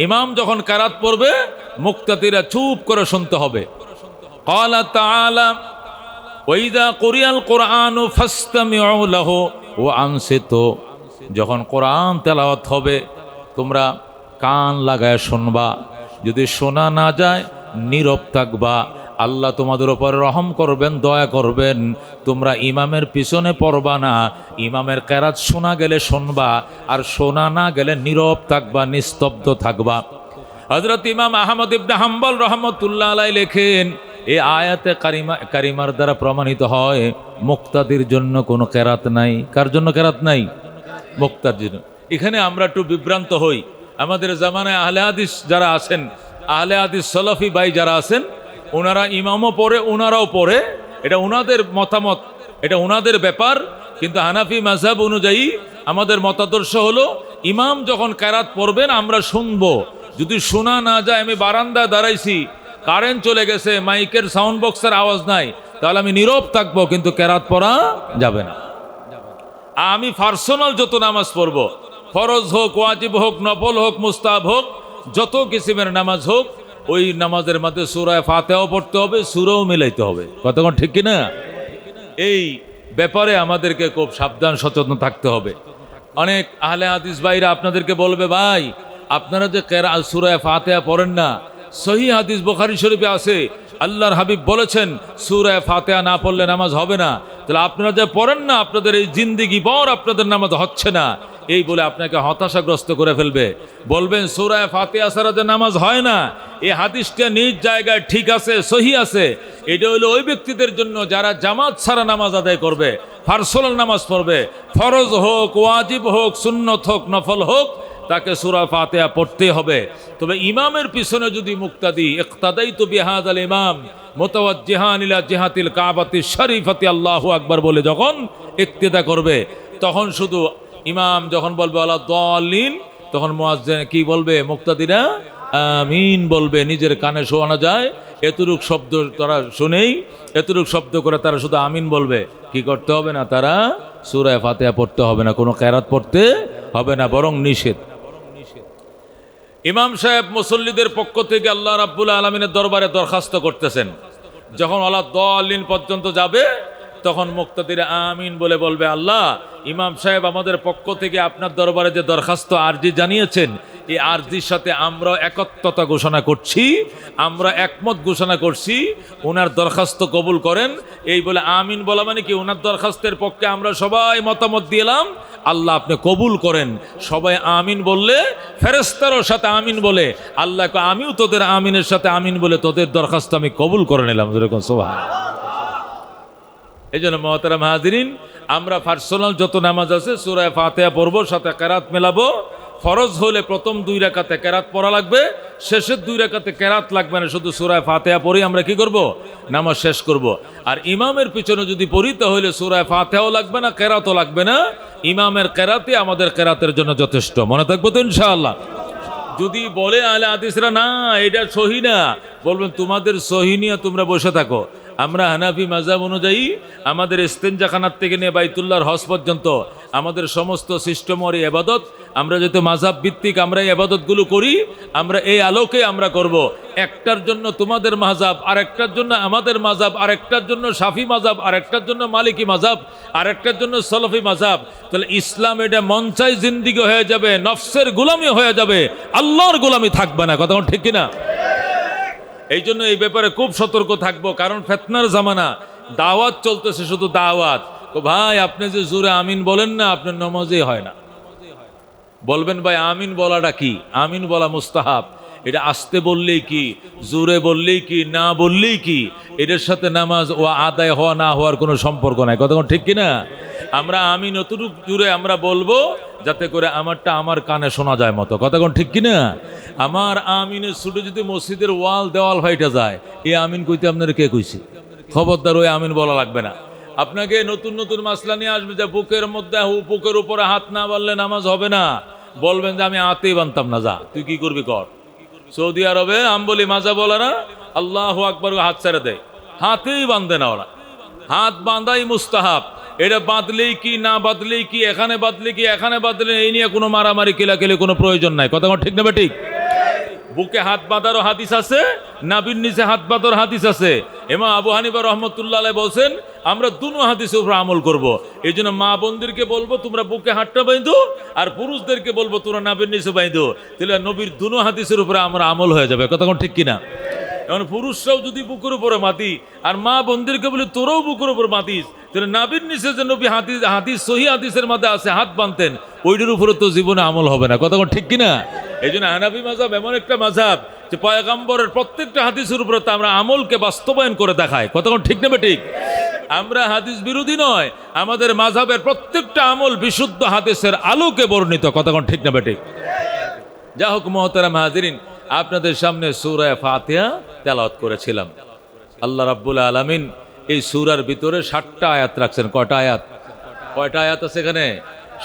ইমাম যখন কেরাত পড়বে মুক্তাদিরা চুপ করে শুনতে হবে। ক্বালা তাআলা, ওয়াইদা কুরিয়াল কুরআনু ফাসতামিউ লাহু ওয়া আনসিতু। যখন কোরআন তেলাওয়াত হবে তোমরা কান লাগায় শুনবা, যদি শোনা না যায় নীরব থাকবা। আল্লাহ তোমাদের উপর রহম করবেন, দয়া করবেন। তোমরা ইমামের পিছনে পড়বা না, ইমামের কেরাত শোনা গেলে শুনবা, আর শোনা না গেলে নীরব থাকবা, নিস্তব্ধ থাকবা। হযরত ইমাম আহমদ ইবনে হাম্বল রাহমাতুল্লাহ আলাইহি লেখেন, এই আয়াতে কারিমার দ্বারা প্রমাণিত হয় মুক্তাদির জন্য কোনো কেরাত নাই। কার জন্য কেরাত নাই? মুক্তাদির জন্য। এখানে আমরা একটু বিভ্রান্ত হই। আমাদের জামানায় আহলে হাদিস যারা আছেন, আহলে হাদিস সালাফি ভাই যারা আছেন, ওনারা ইমামও পড়ে, ওনারাও পড়ে, এটা ওনাদের মতামত, এটা ওনাদের ব্যাপার। কিন্তু হানাফি মাযহাব অনুযায়ী আমাদের মতাদর্শ হলো, ইমাম যখন কেরাত পড়বেন আমরা শুনবো। যদি শোনা না যায়, আমি বারান্দায় দাঁড়াইছি, কারেন্ট চলে গেছে, মাইকের সাউন্ড বক্সের আওয়াজ নাই, তাহলে আমি নীরব থাকবো, কিন্তু কেরাত পড়া যাবে না। আমি পার্সোনাল যত নামাজ পড়বো, ফরজ হোক, ওয়াজিব হোক, নফল হোক, মুস্তাহাব হোক, যত কিসিমের নামাজ হোক, ওই নামাজের মধ্যে সূরা ফাতিহাও পড়তে হবে, সূরাও মিলাইতে হবে। কতক্ষণ ঠিক কিনা? এই ব্যাপারে আমাদেরকে খুব সাবধান সচেতন থাকতে হবে। অনেক আহলে হাদিস ভাইরা আপনাদেরকে বলবে, ভাই আপনারা যে সূরা ফাতিহা পড়েন না, সহিহ হাদিস বুখারী শরীফে আছে, আল্লাহর হাবিব বলেছেন সূরা ফাতিহা না পড়লে নামাজ হবে না। তাহলে আপনারা যে পড়েন না, আপনাদের এই জিন্দেগি ভর আপনাদের নামাজ হচ্ছে না, এই বলে আপনাকে হতাশাগ্রস্ত করে ফেলবে। বলবেন সূরা ফাতিহা ছাড়া যে নামাজ হয় না, এই হাদিসটা নিজ জায়গায় ঠিক আছে, সহিহ আছে। এটা হলো ওই ব্যক্তিদের জন্য যারা জামাত ছাড়া নামাজ আদায় করবে, পার্সোনাল নামাজ পড়বে, ফরজ হোক, ওয়াজিব হোক, সুন্নত হোক, নফল হোক, তাকে সূরা ফাতিহা পড়তে হবে। তবে ইমামের পিছনে যদি মুক্তাদি ইক্তাদাইতু বিহাযাল ইমাম মুতাওয়াজ্জিহান ইলা জিহাতিল কাবাতি শরীফাতি আল্লাহু আকবার বলে যখন ইক্তিদা করবে, তখন শুধু ইমাম যখন বলবে আলা দাল্লিন, তখন মুয়াজ্জিন কি বলবে? মুক্তাদিরা আমিন বলবে। নিজের কানে শোনা যায় এতটুক শব্দ তারা শুনেই, এতটুক শব্দ করে তারা শুধু আমিন বলবে। কি করতে হবে না? তারা সূরা ফাতিহা পড়তে হবে না, কোনো কেরাত পড়তে হবে না, বরং নিষেধ। ইমাম সাহেব মুসল্লিদের পক্ষ থেকে আল্লাহ রাব্বুল আলামিনের দরবারে দরখাস্ত করতেছেন, যখন আলা দাল্লিন পর্যন্ত যাবে তখন মুক্তাদিরা আমিন বলে বলবে, আল্লাহ ইমাম সাহেব আমাদের পক্ষ থেকে আপনার দরবারে যে দরখাস্ত আরজি জানিয়েছেন, এই আরজির সাথে আমরা একত্রতা ঘোষণা করছি, আমরা একমত ঘোষণা করছি, ওনার দরখাস্ত কবুল করেন। এই বলে আমিন বলা মানে কি? ওনার দরখাস্তের পক্ষে আমরা সবাই মতামত দিলাম, আল্লাহ আপনি কবুল করেন। সবাই আমিন বললে ফেরেশতারও সাথে আমিন বলে, আল্লাহকে আমিও তোদের আমিনের সাথে আমিন বলে তোদের দরখাস্ত আমি কবুল করে নিলাম। যেরকম সুবহানাল্লাহ। এই জন্য মুহতারাম হাজিরিন, আমরা পার্সোনাল যত নামাজ আছে সূরা ফাতিহা পড়বো, সাথে কেরাত মেলাবো। ফরজ হলে প্রথম 2 রাকাতে কেরাত পড়া লাগবে, শেষের 2 রাকাতে কেরাত লাগবে না, শুধু সূরা ফাতিহা পড়ি আমরা কি করব? নামাজ শেষ করব। আর ইমামের পিছনে যদি পড়ি তাহলে সূরা ফাতিহাও লাগবে না, কেরাতও লাগবে না, ইমামের কেরাতে আমাদের কেরাতের জন্য যথেষ্ট। মনে থাকবো তো ইনশাআল্লাহ? যদি বলে আহলে হাদিসরা না এটা সহি না, বলবেন তোমাদের সহি নিয়ে তোমরা বসে থাকো। আমরা হানাফি মাযহাব অনুযায়ী আমাদের ইস্তেঞ্জাখানার থেকে নিয়ে বাইতুল্লাহর হজ পর্যন্ত আমাদের সমস্ত সিস্টেম আর ইবাদত আমরা যেহেতু মাযহাব ভিত্তিক আমরা এই ইবাদতগুলো করি, আমরা এই আলোকে আমরা করব। একটার জন্য তোমাদের মাযহাব, আরেকটার জন্য আমাদের মাযহাব, আরেকটার জন্য শাফি মাযহাব, আরেকটার জন্য মালিকি মাযহাব, আরেকটার জন্য সলফি মাযহাব। তাহলে ইসলাম এটা মন চাই জিন্দিগি হয়ে যাবে, নফসের গোলামি হয়ে যাবে, আল্লাহর গোলামি থাকবে না। কথা ঠিক কিনা? এই জন্য এই ব্যাপারে খুব সতর্ক থাকবো, কারণ ফিতনার জামানা, দাওয়াত চলতেছে শুধু দাওয়াত। তো ভাই আপনি যে জোরে আমিন বলেন না, আপনার নামাজই হয় না। বলবেন ভাই আমিন বলাটা কি? আমিন বলা মুস্তাহাব। এটা আস্তে বললেই কি, জোরে বললেই কি, না বললেই কি, এটার সাথে নামাজ ও আদায় হওয়া না হওয়ার কোনো সম্পর্ক নাই। কথা ঠিক কিনা? আমরা আমিন অতটুকু জুড়ে আমরা বলবো যাতে করে আমারটা আমার কানে শোনা যায় মতো। কথা ঠিক কিনা? আমার আমিনের ছুটে যদি মসজিদের দেওয়াল ফাইটা যায়, এই আমিন কইতে আপনারা কে কইছে? খবরদার ওই আমিন বলা লাগবে না। আপনাকে নতুন নতুন মাসলা নিয়ে আসবে যে বুকের মধ্যে বুকের উপরে হাত না বাঁধলে নামাজ হবে না। বলবেন যে আমি হাতেই বানতাম না, যা তুই কি করবি কর। সৌদি আরবে আম বলি মাজা বলে না, আল্লাহু আকবার হাত ছেড়ে দেয়, হাতেই বাঁধে না ওরা। হাত বাঁধাই মুস্তাহাব। এটা বাঁধলেই কি, না বাঁধলেই কি, এখানে বাঁধলে কি, এখানে বাঁধলে, এই নিয়ে কোনো মারামারি কেলাকেলে কোনো প্রয়োজন নাই। কথা ঠিক না ঠিক? বুকে হাত বাঁধারও হাদিস আছে, নাভির নিচে হাত বাঁধার হাদিস আছে। ইমাম আবু হানিফা রাহমাতুল্লাহ আলাইহি বলছেন আমরা দুনো হাদিসের উপর আমল করব। এই জন্য মা বোনদেরকে বলবো তোমরা বুকে হাতটা বাঁধো, আর পুরুষদেরকে বলবো তোমরা নাভির নিচে বাঁধো। তাহলে নবীর দুনো হাদিসের উপরে আমরা আমল হয়ে যাবে। কথা ঠিক কিনা? এখন পুরুষরাও যদি বুকের উপরে মাতি, আর মা বোনদেরকে বলে তোরাও বুকের উপর মাতিস, তাহলে নাভির নিচে যে নবী হাদিস সহি হাদিসের মধ্যে আছে হাত বাঁধতেন, ওইটার উপরে তো জীবনে আমল হবে না। কথা ঠিক কিনা? এই জন্য হানাফি মাযহাব এমন একটা মাযহাব যে পয়গম্বরের প্রত্যেকটা হাদিসের উপরে তো আমরা আমলকে বাস্তবায়ন করে দেখায়। কথা ঠিক না ঠিক? আমরা হাদিস বিরোধী নয়, আমাদের মাযহাবের প্রত্যেকটা আমল বিশুদ্ধ হাদিসের আলোকে বর্ণিত। কথা ঠিক না ঠিক? যা হোক মুহতারাম হাজিরিন, আপনাদের সামনে সূরা ফাতিহা তেলাওয়াত করেছিলাম। আল্লাহ রাব্বুল আলামিন এই সূরার ভিতরে 60টা আয়াত রাখছেন। কয়টা আয়াত? কয়টা আয়াত আছে এখানে?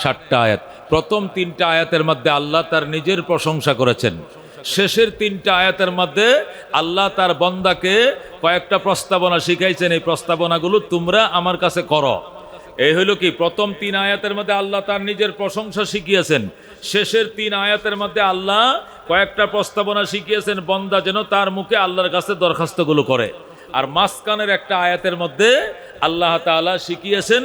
60টা আয়াত। প্রথম 3টা আয়াতের মধ্যে আল্লাহ তার নিজের প্রশংসা করেছেন। শেষের 3টা আয়াতের মধ্যে আল্লাহ তার বান্দাকে কয়েকটা প্রস্তাবনা শিখাইছেন, এই প্রস্তাবনাগুলো তোমরা আমার কাছে করো। এই হইল কি, প্রথম 3 আয়াতের মধ্যে আল্লাহ তার নিজের প্রশংসা শিখিয়েছেন। শেষের 3 আয়াতের মধ্যে আল্লাহ কয়েকটা প্রস্তাবনা শিখিয়েছেন বান্দা যেন তার মুখে আল্লাহর কাছে দরখাস্তগুলো করে। আর মাঝখানের একটা আয়াতের মধ্যে আল্লাহ তাআলা শিখিয়েছেন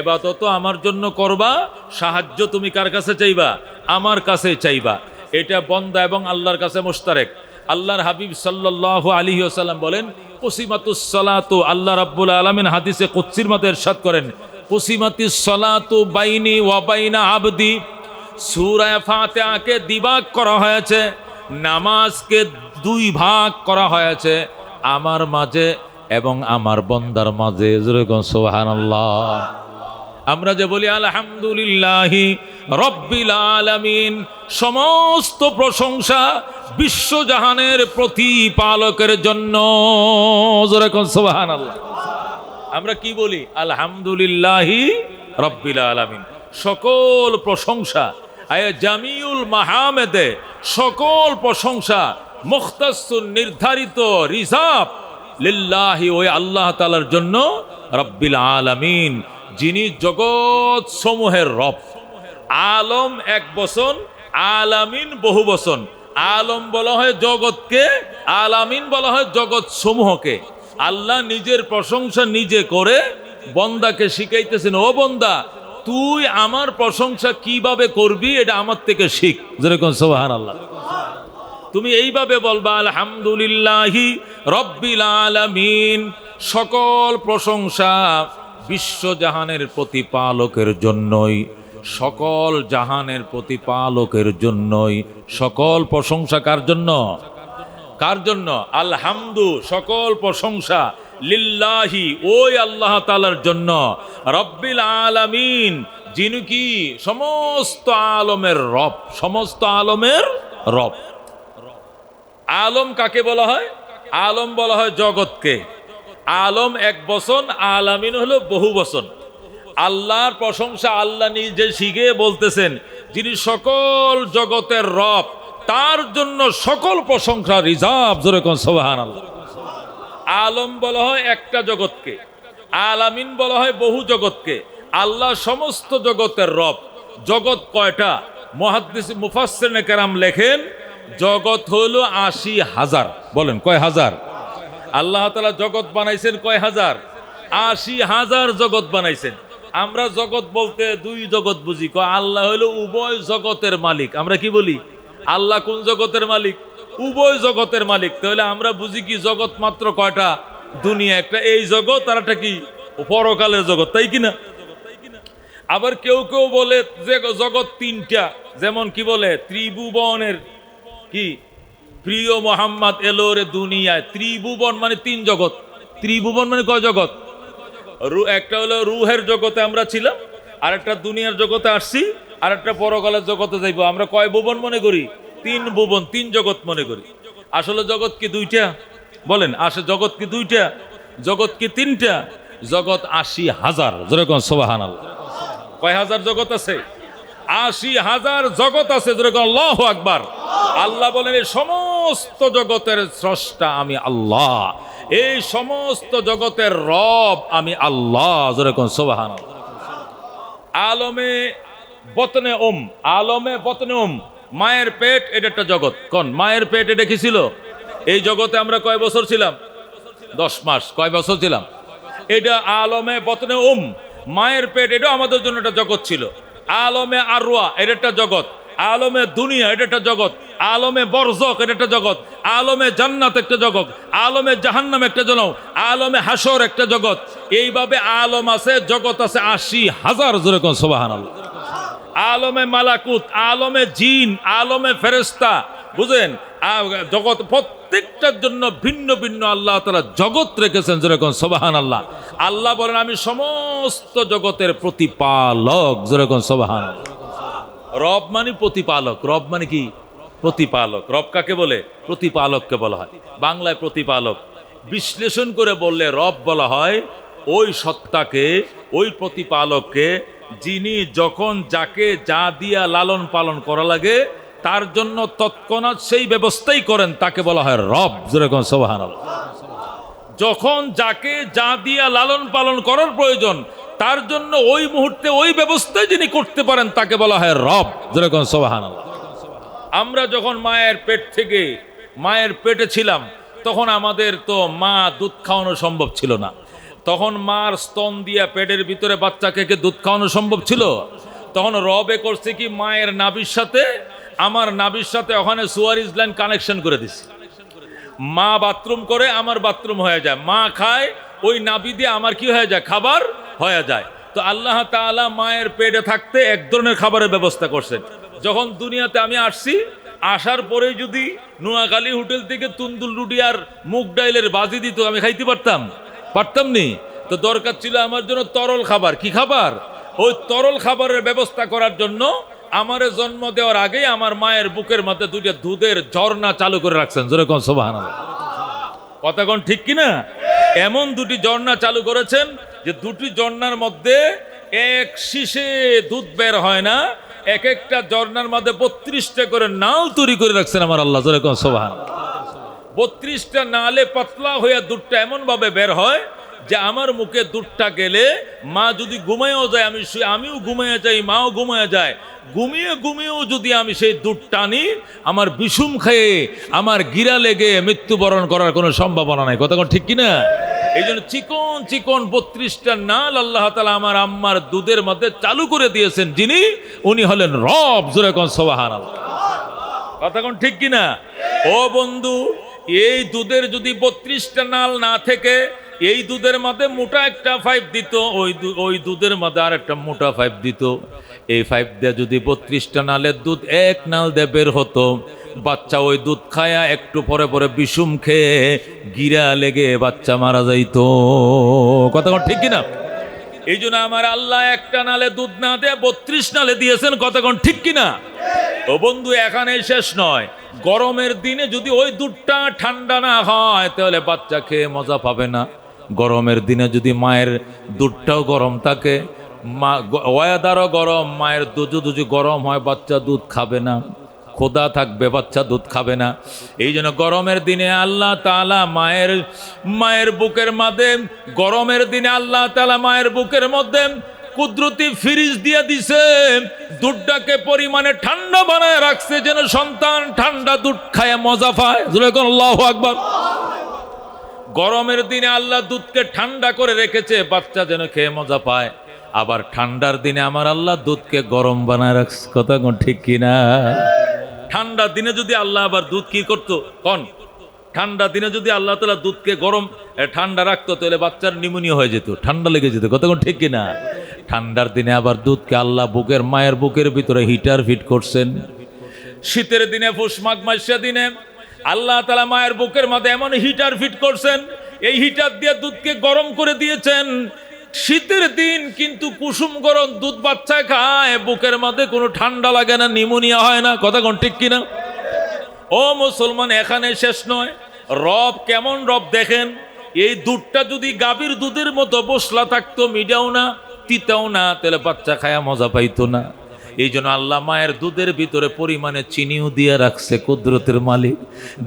ইবাদত আমার জন্য করবা, সাহায্য তুমি কার কাছে চাইবা? আমার কাছে চাইবা। এটা বান্দা এবং আল্লাহর কাছে মুশতারেক। আল্লাহর হাবিব সাল্লাল্লাহু আলাইহি ওয়াসাল্লাম বলেন কুসিমাতুস সালাতু, আল্লাহ রাব্বুল আলামিন হাদিসে কুদসির মধ্যে ইরশাদ করেন কুসিমাতিস সালাতু বাইনি ওয়া বাইনা আবদি। সূরা ফাতিহাকে দ্বিভাগ করা হয়েছে, নামাজকে 2 ভাগ করা হয়েছে, আমার মাঝে এবং আমার বান্দার মাঝে। যেরকম সুবহানাল্লাহ। আমরা যে বলি আলহামদুলিল্লাহি রব্বিল আলামিন, সমস্ত প্রশংসা বিশ্বজাহানের প্রতিপালকের জন্য। যেরকম সুবহানাল্লাহ। আমরা কি বলি? আলহামদুলিল্লাহি রব্বিল আলামিন, সকল প্রশংসা, আয়া জামিউল মাহামেদে, সকল প্রশংসা মুখতাসুন নির্ধারিত রিজার্ভ লিল্লাহি, ওই আল্লাহ তাআলার জন্য, রব্বিল আলামিন, যিনি জগৎ সমূহের রব। আলম এক বচন, আলামিন বহু বচন। আলম বলা হয় জগৎকে, আলামিন বলা হয় জগৎ সমূহকে। আল্লাহ নিজের প্রশংসা নিজে করে বন্দাকে শিখাইতেছেন, ও বন্দা তুই আমার প্রশংসা কিভাবে করবি এটা আমার থেকে শিখ। যেরকম সুবহানাল্লাহ। তুমি এইভাবে বলবা আলহামদুলিল্লাহি রব্বিল আলামিন, সকল প্রশংসা বিশ্বজাহানের প্রতিপালকের জন্যই, সকল জাহানের প্রতিপালকের জন্যই। সকল প্রশংসা কার জন্য? কার জন্য? আলহামদু, সকল প্রশংসা, লিল্লাহি, ওই আল্লাহ তাআলার জন্য, রব্বিল আলামিন, যিনি কি সমস্ত আলমের রব, সমস্ত আলমের রব। আলম কাকে বলা হয়? আলম বলা হয় জগৎকে। আলম এক বচন, আলামিন হলো বহু বচন। আল্লাহর প্রশংসা আল্লাহ নিজে শিখে বলতেছেন, যিনি সকল জগতের রব, তার জন্য সকল প্রশংসা রিজার্ভ, জোরে কোন সুবহানাল্লাহ। আলম বলা হয় একটা জগৎকে, আলামিন বলা হয় বহু জগৎকে। আল্লাহ সমস্ত জগতের রব। জগৎ কয়টা? মুহাদ্দিস মুফাসসিরিনে কেরাম লেখেন জগৎ হলো ৮০,০০০। বলেন কয় হাজার? আল্লাহ তাআলা জগৎ বানাইছেন কয় হাজার? ৮০,০০০ জগৎ বানাইছেন। আমরা জগৎ বলতে দুই জগৎ বুঝি, কয় আল্লাহ হলো উভয় জগতের মালিক। আমরা কি বলি? আল্লাহ কোন জগতের মালিক? উভয় জগতের মালিক। তাহলে আমরা বুঝি কি জগৎ মাত্র কয়টা? দুনিয়া একটা, এই জগৎ, আর একটা কি পরকালের জগৎ, তাই কিনা? আবার কেউ কেউ বলে যে জগৎ তিনটা, যেমন কি বলে ত্রিভুবনের কি প্রিয় মোহাম্মদ এলো রে দুনিয়ায়। ত্রিভুবন মানে তিন জগৎ। ত্রিভুবন মানে কয় জগৎ? একটা হলো রুহের জগতে আমরা ছিলাম, আর একটা দুনিয়ার জগতে আসছি, আর একটা পরকালের জগতে যাইবো। আমরা কয় ভুবন মনে করি? তিন ভুবন, তিন জগৎ মনে করি। আসলে জগৎ কি দুইটা? বলেন, আসে জগৎ কি দুইটা? জগৎ কি তিনটা? জগৎ ৮০,০০০। যেরকম সুবহানাল্লাহ। কয় হাজার জগৎ আছে? ৮০,০০০ জগৎ আছে। যেরকম আল্লাহু আকবার। আল্লাহ বলেন এই সমস্ত জগতের স্রষ্টা আমি আল্লাহ, এই সমস্ত জগতের রব আমি আল্লাহ। যেরকম সুবহানাল্লাহ। আলমে বতনে আলমে বতনে মায়ের পেট, এটা একটা জগৎ। কোন মায়ের পেট? এটা কি ছিল? এই জগতে আমরা কয় বছর ছিলাম? 10 মাস। কয় বছর ছিলাম? এটা আলমে বতনে মায়ের পেট, এটা আমাদের জন্য একটা জগৎ ছিল। আলমে আরওয়া, এটা একটা জগৎ। আলমে দুনিয়া, এটা একটা জগৎ। আলমে বরজক, এটা একটা জগৎ। আলমে জান্নাত একটা জগৎ। আলমে জাহান্নাম একটা জগৎ। আলমে হাসর একটা জগৎ। এইভাবে আলম আছে, জগৎ আছে ৮০,০০০। যেরকম সুবহানাল্লাহ। আলমে মালাকুত, আলমে জিন, আলমে ফেরেশতা, বুঝেন জগৎ প্রত্যেকটার জন্য ভিন্ন ভিন্ন আল্লাহ তাআলা জগৎ রেখেছেন। যেরকম সুবহানাল্লাহ। আল্লাহ বলেন আমি সমস্ত জগতের প্রতিপালক। যেরকম সুবহানাল্লাহ। রব মানে প্রতিপালক। রব মানে কি? প্রতিপালক। রব কাকে বলে? প্রতিপালককে বলা হয়। বাংলায় প্রতিপালক। বিশ্লেষণ করে বললে রব বলা হয় ওই সত্তাকে, ওই প্রতিপালককে, যিনি যখন যাকে যা দিয়া লালন পালন করা লাগে তার জন্য তৎক্ষণাৎ সেই ব্যবস্থাই করেন, তাকে বলা হয় রব। যেরকম সুবহানাল্লাহ। যখন যাকে যা দিয়া লালন পালন করার প্রয়োজন তার জন্য ওই মুহূর্তে ওই ব্যবস্থায় যিনি করতে পারেন তাকে বলা হয় রব। যেরকম সুবহানাল্লাহ। আমরা যখন মায়ের পেট থেকে মায়ের পেটে ছিলাম তখন আমাদের তো মা দুধ খাওয়ানো সম্ভব ছিল না। তখন মার স্তন দিয়া পেটের ভিতরে বাচ্চাকে দুধ খাওয়ানো সম্ভব ছিল? তখন রবে করছে কি, মায়ের নাভির সাথে আমার নাভির সাথে ওখানে সুয়ারিজ লাইন কানেকশন করে দিছে। মা বাথরুম করে, আমার বাথরুম হয়ে যায়। মা খায়, ওই নাভি দিয়ে আমার কি হয়ে যায়? খাবার হয়ে যায়। তো আল্লাহ তাআলা মায়ের পেটে থাকতে এক ধরনের খাবারের ব্যবস্থা করছেন। যখন দুনিয়াতে আমি আসছি, আসার পরে যদি নোয়াখালী হোটেল থেকে তুন্দুল রুটি আর মুগ ডাইলের বাজি দিত, আমি খাইতে পারতাম? পারতাম নি। তো দরকার ছিল আমার জন্য তরল খাবার। কি খাবার? ওই তরল খাবারের ব্যবস্থা করার জন্য আমারে জন্ম দেওয়ার আগেই আমার মায়ের বুকের মধ্যে দুইটা দুধের ঝর্ণা চালু করে রাখছেন। যেরকম সুবহানাল্লাহ। কথা কোন ঠিক কিনা? এমন দুটি ঝর্ণা চালু করেছেন যে দুটি ঝর্ণার মধ্যে এক শীষে দুধ বের হয় না, এক একটা ঝর্ণার মধ্যে 32টা করে নাল তৈরি করে রাখছেন আমার আল্লাহ। যেরকম সুবহানাল্লাহ। 32টা নালে পাতলা হইয়া দুধটা এমন ভাবে বের হয় যে আমার মুখে দুধটা গেলে মা যদি ঘুমায়ও যায়, আমিও ঘুমাইয়া যাই, মাও ঘুমাইয়া যায়, ঘুমিয়েও যদি আমি সেই দুধ টানি, আমার বিষুম খেয়ে আমার গিরা লেগে মৃত্যুবরণ করার কোনো সম্ভাবনা নাই। কথা ঠিক কিনা? এই জন্য চিকন চিকন 32টা নাল আল্লাহ তাআলা আমার আম্মার দুধের মধ্যে চালু করে দিয়েছেন, উনি হলেন রব। যেরকম সুবহানাল্লাহ। কথা ঠিক কিনা? ও বন্ধু, এই দুধের যদি 32টা নাল না থেকে এই দুধের মধ্যে মোটা একটা পাইপ দিত, ওই দুধের মধ্যে আর একটা মোটা পাইপ দিত, এই পাইপ দিয়ে যদি 32টা নালের দুধ এক নাল দিয়ে বের হতো, বাচ্চা ওই দুধ খায়া একটু পরে পরে বিষুম খেয়ে গিরা লেগে বাচ্চা মারা যাইতো। কথা ঠিক কিনা? এই জন্য আমার আল্লাহ একটা নালে দুধ না দিয়ে 32 নালে দিয়েছেন। কথা ঠিক কিনা? ও বন্ধু, এখানে শেষ নয়। গরমের দিনে যদি ওই দুধটা ঠান্ডা না হয় তাহলে বাচ্চা খেয়ে মজা পাবে না। গরমের দিনে যদি মায়ের দুধটাও গরম থাকে, ওয়েদারও গরম, মায়ের দুধ যদি গরম হয় বাচ্চা দুধ খাবে না। ক্ষুধা থাকবে, বাচ্চা দুধ খাবে না। এই জন্য গরমের দিনে আল্লাহ তাআলা মায়ের বুকের মধ্যে, গরমের দিনে আল্লাহ তাআলা মায়ের বুকের মধ্যে কুদরতি ফ্রিজ দিয়ে দিছে, দুধটাকে পরিমাণে ঠান্ডা বানায় রাখছে যেন সন্তান ঠান্ডা দুধ খায় মজা পায়। আল্লাহু আকবার। গরমের দিনে আল্লাহ দুধকে ঠান্ডা করে রেখেছে বাচ্চা যেন খেয়ে মজা পায়, আবার ঠান্ডার দিনে আমার আল্লাহ দুধকে গরম বানায় রাখছে। কথা কোন ঠিক কিনা? ঠান্ডার দিনে যদি আল্লাহ আবার দুধ কি করতো কোন, ঠান্ডা দিনে যদি আল্লাহ তাআলা দুধকে গরম ঠান্ডা রাখতো তাহলে বাচ্চার নিউমোনিয়া হয়ে যেত, ঠান্ডা লেগে যেত। কথা কোন ঠিক কিনা? ঠান্ডার দিনে আবার দুধকে আল্লাহ মায়ের বুকের ভিতরে হিটার ফিট করছেন। শীতের দিনে পুষ মাঘ মাসের দিনে আল্লাহ তাআলা মায়ের বুকের মধ্যে এমন হিটার ফিট করছেন, এই হিটার দিয়ে দুধকে গরম করে দিয়েছেন। শীতের দিন কিন্তু কুসুম গরম দুধ বাচ্চা খায়, বুকের মধ্যে কোনো ঠান্ডা লাগে না, নিউমোনিয়া হয় না। কথা কোন ঠিক কিনা? ও মুসলমান, এখানে শেষ নয়। রব কেমন রব দেখেন, এই দুধটা যদি গাভীর দুধের মতো বসলা থাকতো, মিডাও না তিতাও না, তাহলে বাচ্চা খায়া মজা পাইতো না। এই জন্য আল্লাহ মায়ের দুধের ভিতরে পরিমাণে চিনিও দিয়ে রাখছে কুদরতের মালিক,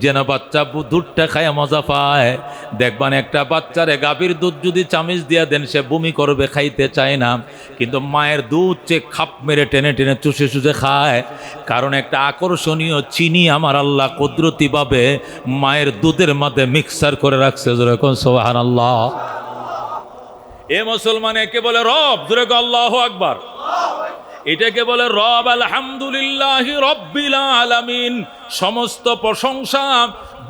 যেন বাচ্চা দুধটা খায়া মজা পায়। দেখবেন একটা বাচ্চারে গাভীর দুধ যদি চামিচ দিয়া দেন সে বমি করবে, খাইতে চায় না, কিন্তু মায়ের দুধ খাপ মেরে টেনে টেনে চুষে চুষে খায়, কারণ একটা আকর্ষণীয় চিনি আমার আল্লাহ কুদরতিভাবে মায়ের দুধের মধ্যে মিক্সার করে রাখছে। যেরকম সুবহানাল্লাহ। এ মুসলমান, একে বলে রব। যেরকম আল্লাহু আকবার। এটাকে বলে রব। আলহামদুলিল্লাহি রাব্বিল আলামিন। সমস্ত প্রশংসা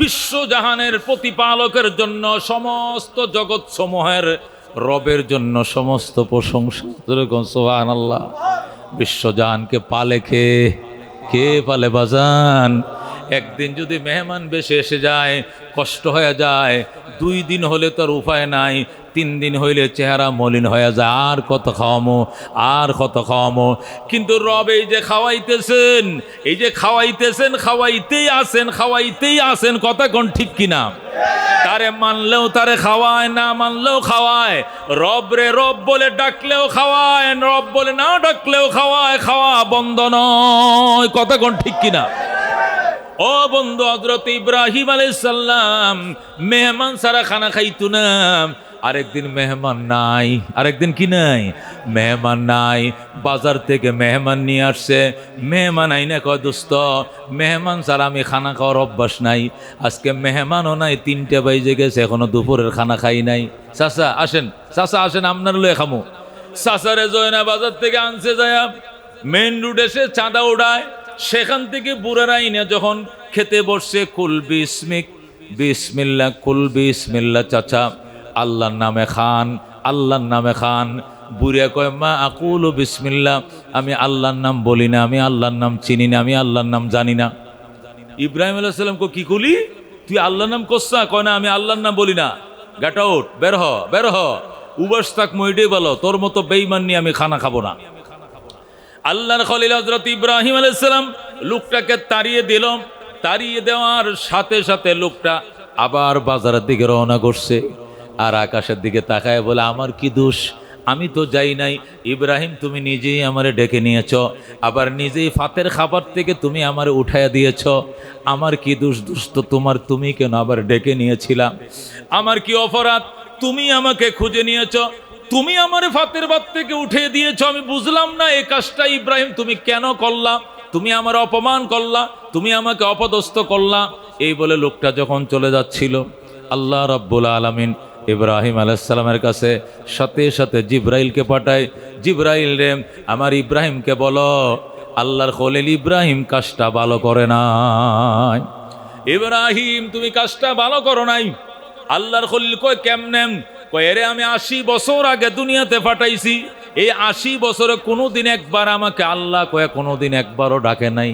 বিশ্বজাহানের প্রতিপালকের জন্য, সমস্ত জগৎ সমূহের রবের জন্য সমস্ত প্রশংসা। যেরকম সুবহানাল্লাহ। বিশ্বজাহানকে পালে কে পালে বাজান? একদিন যদি মেহমান বেশি এসে যায় কষ্ট হয়ে যায়, 2 দিন হলে তার উপায় নাই, 3 দিন হইলে চেহারা মলিন হয়ে যায়, আর কত খাওয়ামো। কিন্তু রব এই যে খাওয়াইতেছেন, খাওয়াইতেই আসেন। কথা কোন ঠিক কিনা? তারে মানলেও তারে খাওয়ায়, না মানলেও খাওয়ায়। রব রে রব বলে ডাকলেও খাওয়ায়, রব বলে না ডাকলেও খাওয়ায়। খাওয়া বন্ধ নয়। কথা কোন ঠিক কিনা? ও বন্ধু, হযরত ইব্রাহিম আলাইহিস সালাম মেহমান সারা খানা খাইতো না। আরেকদিন মেহমান নাই, আরেকদিন কি নাই? মেহমান নাই। বাজার থেকে মেহমান নিয়ে আসছে। মেহমান আইনা কয়, দোস্ত মেহমান ছাড়া আমি খানা খাওয়ার অভ্যাস নাই, আজকে মেহমানও নাই, 3টা বাজে গেছে, এখনো দুপুরের খানা খাই নাই। চাচা আসেন আপনার লয়ে খামু। চাচারে জয়না বাজার থেকে আনছে, যায় মেইন রোড এসে চাঁদা উড়ায়, সেখান থেকে বুড়ারা আইনা যখন খেতে বসছে, কুল বিসমিল্লাহ চাচা, আল্লাহর নামে খান। বুড়িয়া কয়, মা আকুল বিসমিল্লাহ, আমি আল্লাহর নাম বলি না, আমি আল্লাহর নাম চিনি না, আমি আল্লাহর নাম জানি না। ইব্রাহিম আলাইহিস সালাম কো, কি কলি তুই আল্লাহর নাম করছ? কয় না, আমি আল্লাহর নাম বলি না। গেট আউট, বের হ, উবাস থাক, মইডে বলো, তোর মতো বেঈমান নিয়ে আমি খানা খাবো না। আল্লাহর খলিল হযরত ইব্রাহিম আলাইহিস সালাম লোকটাকে তাড়িয়ে দিল। তাড়িয়ে দেওয়ার সাথে সাথে লোকটা আবার বাজারের দিকে রওনা করছে, আর আকাশের দিকে তাকায় বলে, আমার কি দোষ? আমি তো যাই নাই। ইব্রাহিম, তুমি নিজেই আমারে ডেকে নিয়েছ, আবার নিজেই ফাতের খাবার থেকে তুমি আমারে উঠাইয়া দিয়েছ। আমার কি দোষ? দোষ তো তোমার, তুমি কেন আবার ডেকে নিয়েছিলাম? আমার কি অপরাধ? তুমি আমাকে খুঁজে নিয়েছ, তুমি আমারে ফাতের ভাত থেকে উঠিয়ে দিয়েছ। আমি বুঝলাম না এই কাজটা ইব্রাহিম তুমি কেন করলা? তুমি আমার অপমান করলা, তুমি আমাকে অপদস্থ করলা। এই বলে লোকটা যখন চলে যাচ্ছিল, আল্লাহ রাব্বুল আলামিন ইব্রাহিম আলাইহিস সালামের কাছে সাথে সাথে জিবরাইলকে পাঠায়। জিবরাইল রে, আমার ইব্রাহিমকে বলো আল্লাহর খলিল ইব্রাহিম কাজটা ভালো করে নাই। ইব্রাহিম, তুমি কাজটা ভালো করো নাই। আল্লাহর খলিল কয়, কেমনে? কয়, এরে আমি 80 বছর আগে দুনিয়াতে পাঠাইছি, এই 80 বছরে কোনোদিন একবার আমাকে আল্লাহ কয়ে কোনোদিন একবারও ডাকে নাই,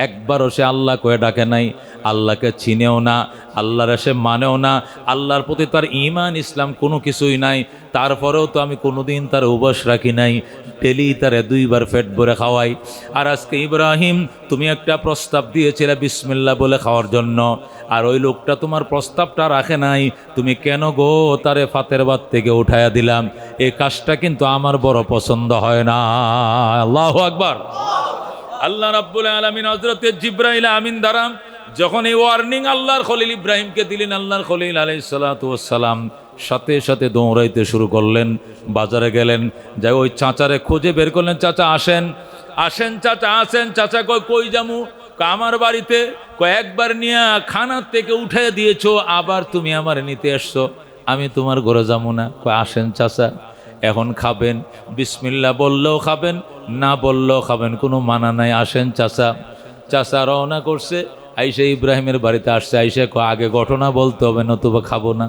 একবারও সে আল্লাহ কয়ে ডাকে নাই। আল্লাহকে চিনেও না, আল্লাহর সে মানেও না, আল্লাহর প্রতি তার ঈমান ইসলাম কোনো কিছুই নাই। তারপরেও তো আমি কোনোদিন তার উপবাস রাখি নাই, ডেলি তারে 2 বার পেট ভরে খাওয়াই। আর আজকে ইব্রাহিম, তুমি একটা প্রস্তাব দিয়েছিলে বিসমিল্লাহ বলে খাওয়ার জন্য, আর ওই লোকটা তোমার প্রস্তাবটা রাখে নাই, তুমি কেন গো তারে ফাতের ভাত থেকে উঠাইয়া দিলাম? এই কাজটা কিন্তু আমার বড় পছন্দ হয় না। আল্লাহু আকবার। আল্লাহ রাব্বুল আলামিন হযরত জিবরাইল আমিন দ্বারা যখন এই ওয়ার্নিং আল্লাহর খলিল ইব্রাহিমকে দিলেন, আল্লাহর খলিল আলাইহিস সালাতু ওয়াস সালাম সাথে সাথে দৌড়াইতে শুরু করলেন, বাজারে গেলেন, যাই ওই চাচারে খুঁজে বের করলেন। চাচা আসেন, আসেন চাচা আসেন। চাচা কয় কই যামু? আমার বাড়িতে কয়েকবার নিয়ে খানার থেকে উঠে দিয়েছো, আবার তুমি আমার নিতে এসছো, আমি তোমার ঘরে যাবো না। কয় আসেন চাচা, এখন খাবেন, বিসমিল্লাহ বললেও খাবেন, না বললেও খাবেন, কোনো মানা নাই, আসেন চাচা। চাচা রওনা করছে, আইসা ইব্রাহিমের বাড়িতে আসছে। আইসা কয় আগে ঘটনা বলতে হবে, নতুবা খাবো না।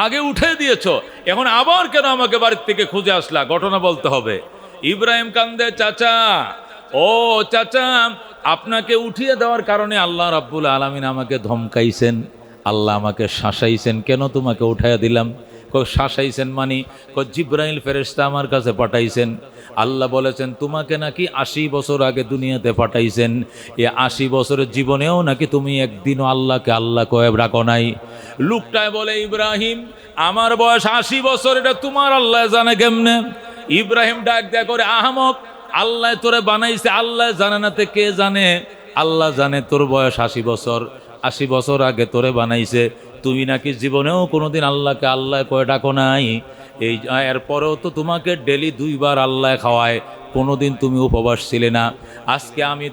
আগে উঠে দিয়েছো, এখন আবার কেন আমাকে বাড়ির থেকে খুঁজে আসলা? ঘটনা বলতে হবে। ইব্রাহিম কান্দে, চাচা ও চাচা, আপনাকে উঠিয়ে দেওয়ার কারণে আল্লাহ রাব্বুল আলামিন আমাকে ধমকাইছেন, আল্লাহ আমাকে শাসাইছেন, কেন তোমাকে উঠাইয়া দিলাম? শাসাইছেন মানি জিব্রাইল ফেরেশতা আমার কাছে পাঠাইছেন। আল্লাহ বলেছেন তোমাকে নাকি 80 বছর আগে দুনিয়াতে পাঠাইছেন, এ 80 বছরের জীবনেও নাকি তুমি একদিনও আল্লাহকে আল্লাহ কয়ে রাখো নাই। লোকটায় বলে, ইব্রাহিম আমার বয়স 80 বছর, এটা তোমার আল্লাহ জানে কেমনে? ইব্রাহিম ডাক দেয়া করে, আহমক, আল্লাহ তোরে বানাইছে, আল্লাহ জানে না তে কে জানে? আল্লাহ জানে তোর বয়স 80 বছর, 80 বছর আগে তোরে বানাইছে, তুমি নাকি জীবনেও কোনোদিন আল্লাহকে আল্লাহ কয়ে ডাকো নাই। এই এরপরেও তো তোমাকে ডেলি 2 বার আল্লাহ খাওয়ায়, কোনোদিন তুমি উপবাস ছিলে না। আজকে আমি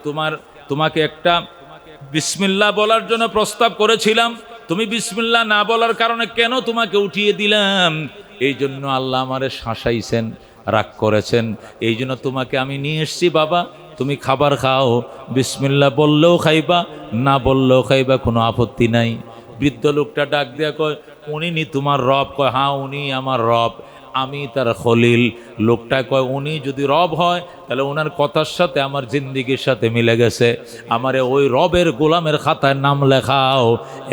তোমাকে একটা বিসমিল্লাহ বলার জন্য প্রস্তাব করেছিলাম, তুমি বিসমিল্লাহ না বলার কারণে কেন তোমাকে উঠিয়ে দিলাম? এই জন্য আল্লাহ আমারে শাসাইছেন, রাগ করেছেন, এই জন্য তোমাকে আমি নিয়ে এসছি। বাবা তুমি খাবার খাও, বিসমিল্লাহ বললেও খাইবা, না বললেও খাইবা, কোনো আপত্তি নাই। বৃদ্ধ লোকটা ডাক দেয়া কয়, উনি নি তোমার রব? কয় হ্যাঁ উনি আমার রব, আমি তার খলিল। লোকটা কয়, উনি যদি রব হয় তাহলে ওনার কথার সাথে আমার জিন্দিগির সাথে মিলে গেছে, আমারে ওই রবের গোলামের খাতায় নাম লেখাও,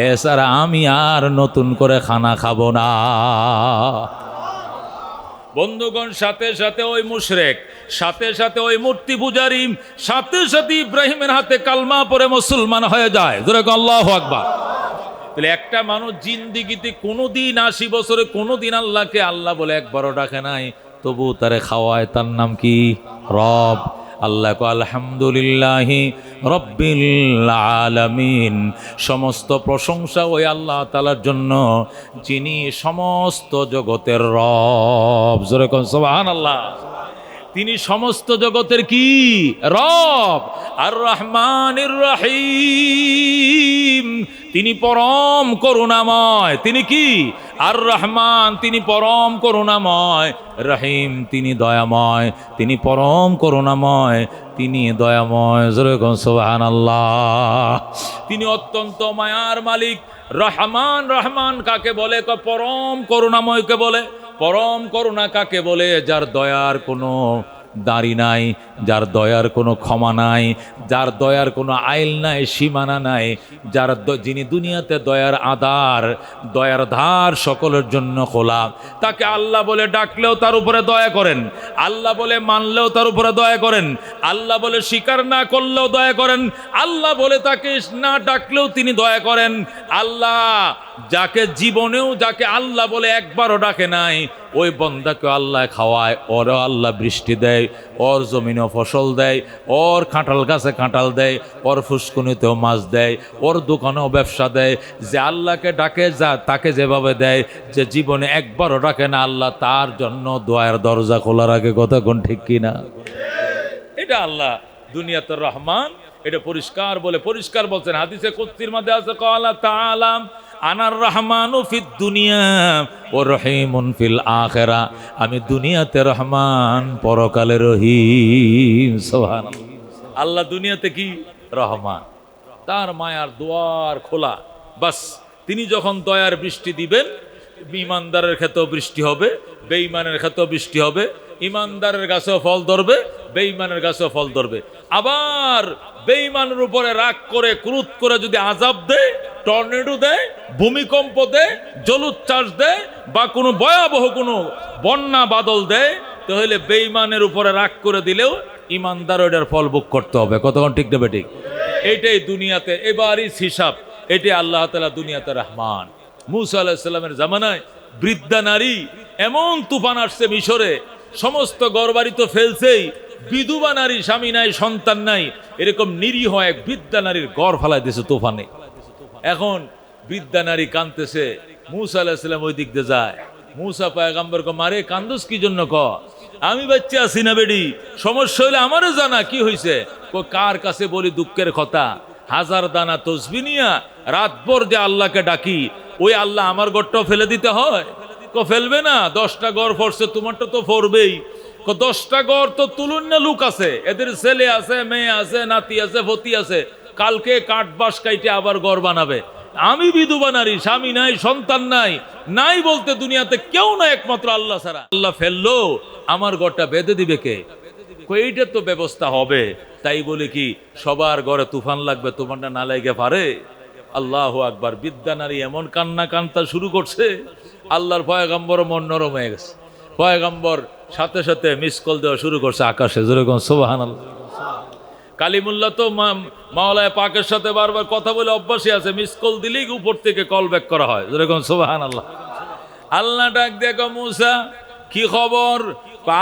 এছাড়া আমি আর নতুন করে খানা খাবো না। বন্ধুগণ, সাথে সাথে ওই মুশরিক, সাথে সাথে ওই মূর্তি পূজারী, সাথে সাথে ইব্রাহিমের হাতে কালমা পড়ে মুসলমান হয়ে যায়। জোরে আল্লাহু আকবার। তাহলে একটা মানুষ জিন্দিগিতে কোনোদিন 80 বছরে কোনোদিন আল্লাহকে আল্লাহ বলে একবারও ডাকে নাই, তবু তারে খাওয়ায়, তার নাম কি? রব। আল্লাহ কো আলহামদুলিল্লাহি রব্বিল আলামিন, সমস্ত প্রশংসা ওই আল্লাহ তাআলার জন্য যিনি সমস্ত জগতের রব। জোরে কোন সুবহানাল্লাহ। তিনি সমস্ত জগতের কি? রব। আর রহমানির রহিম, তিনি পরম করুণাময়। তিনি কি? আর রহমান, তিনি পরম করুণাময়। রহিম, তিনি দয়াময়। তিনি পরম করুণাময়, তিনি দয়াময়। জোরে কোন সুবহানাল্লাহ। তিনি অত্যন্ত মায়ার মালিক। রহমান, রহমান কাকে বলে? পরম করুণাময়কে বলে। পরম করুণা কাকে বলে? যার দয়ার কোনো দাড়ি নাই, যার দয়ার কোনো ক্ষমা নাই, যার দয়ার কোনো আইল নাই, সীমানা নাই, যিনি দুনিয়াতে দয়ার আধার, দয়ার ধার সকলের জন্য খোলা, তাকে আল্লাহ বলে ডাকলেও তার উপরে দয়া করেন, আল্লাহ বলে মানলেও তার উপরে দয়া করেন, আল্লাহ বলে স্বীকার না করলেও দয়া করেন, আল্লাহ বলে তাকে না ডাকলেও তিনি দয়া করেন। আল্লাহ যাকে জীবনেও যাকে আল্লাহ বলে একবারও ডাকে নাই, ওই বন্দাকে আল্লাহ খাওয়ায়, ওরও আল্লাহ বৃষ্টি দেয়, ওর জমিনেও ফসল দেয়, ওর কাঁঠাল গাছে কাঁঠাল দেয়, ওর ফুসকুনিতেও মাছ দেয়, ওর দোকানেও ব্যবসা দেয়। যে আল্লাহকে ডাকে যা তাকে যেভাবে দেয়, যে জীবনে একবারও ডাকে না, আল্লাহ তার জন্য দোয়ার দরজা খোলা রাখে। কতক্ষণ ঠিক কিনা? এটা আল্লাহ দুনিয়াতে রহমান, এটা পরিষ্কার বলে, পরিষ্কার বলছেন। হাদিসে কুদসির মধ্যে আছে, ক্বালা তাআলা আনার রহমানু ফিদ দুনিয়া ও রহিমুন ফিল আখিরা, আমি দুনিয়াতে রহমান, পরকালে রহিম। সুবহানাল্লাহ। আল্লাহ দুনিয়াতে কি? রহমান, তার মায়ার দুয়ার খোলা। বাস তিনি যখন দয়ার বৃষ্টি দিবেন, ইমানদারের ক্ষেত্রেও বৃষ্টি হবে, বেঈমানের ক্ষেত্রেও বৃষ্টি হবে। ইমানদারের গাছেও ফল ধরবে, বেঈমানের গাছেও ফল ধরবে। আবার বেঈমানের উপরে রাগ করে, ক্রোধ করে যদি আযাব দেয়, টর্নেডো দেয়, ভূমিকম্প দেয়, জলোচ্ছ্বাস দেয়, বা কোনো ভয়াবহ কোনো বন্যা বাদল দেয়, তাহলে বেঈমানের উপরে রাগ করে দিলেও ইমানদার ওটার ফল ভোগ করতে হবে। কতক্ষণ ঠিক নেবে? ঠিক। এইটাই দুনিয়াতে এবারই হিসাব। এটাই আল্লাহ তাআলা দুনিয়াতে রহমান। মূসা আলাইহিস সালামের জামানায় বৃদ্ধা নারী, এমন তুফান আসছে মিশরে, সমস্ত ঘরবাড়ি তো ফেলছেই, বিধবা নারী, স্বামী নাই, সন্তান নাই, এরকম নিরীহ এক বৃদ্ধা নারীর গড় ফালাই দিয়েছে তুফানে। এখন বৃদ্ধা নারী কাঁদতেছে, মূসা আলাইহিস সালাম ওই দিক দিয়ে যায়। মূসা পয়গম্বর কো মারে কান্দুস কি জন্য? ক আমি বাচ্চা আছি না বেডি, সমস্যা হইলে আমারও জানা কি হয়েছে। কার কাছে বলি দুঃখের কথা? হাজার দানা তসবি নিয়া রাতভর যে আল্লাহকে ডাকি, ওই আল্লাহ আমার গড়টাও ফেলে দিতে হয়? ফেলবে না। 10টা গড় ফরছে, তোমারটা তো ফরবেই। 10টা গড় তো তুলুন না, লোক আছে, এদের ছেলে আছে, মেয়ে আছে, নাতি আছে, ভতি আছে, কালকে কাঠ বাস কাইটে আবার গড় বানাবে। আমি বিধবা নারী, স্বামী নাই, সন্তান নাই, নাই বলতে দুনিয়াতে কেউ না একমাত্র আল্লাহ ছাড়া। আল্লাহ ফেললো, আমার গড়টা বেঁধে দিবে কে? এইটার তো ব্যবস্থা হবে। তাই বলে কি সবার ঘরে তুফান লাগবে, তোমারটা না লাগে পারে? আল্লাহু আকবার। বৃদ্ধা নারী এমন কান্না কান্তা শুরু করছে, আল্লাহর পয়গম্বর মন নরম হয়ে গেছে। পয়গম্বর সাথে সাথে মিস কল দেওয়া শুরু করছে আকাশে, যেরকম সুবহানাল্লাহ। কালিমুল্লাহ তো মাওলানা পাকের সাথে বারবার কথা বলে অভ্যাসই আছে, মিস কল দিলেই উপর থেকে কল ব্যাক করা হয়, যেরকম সুবহানাল্লাহ। আল্লাহ ডাক দেখো, মূসা কি খবর?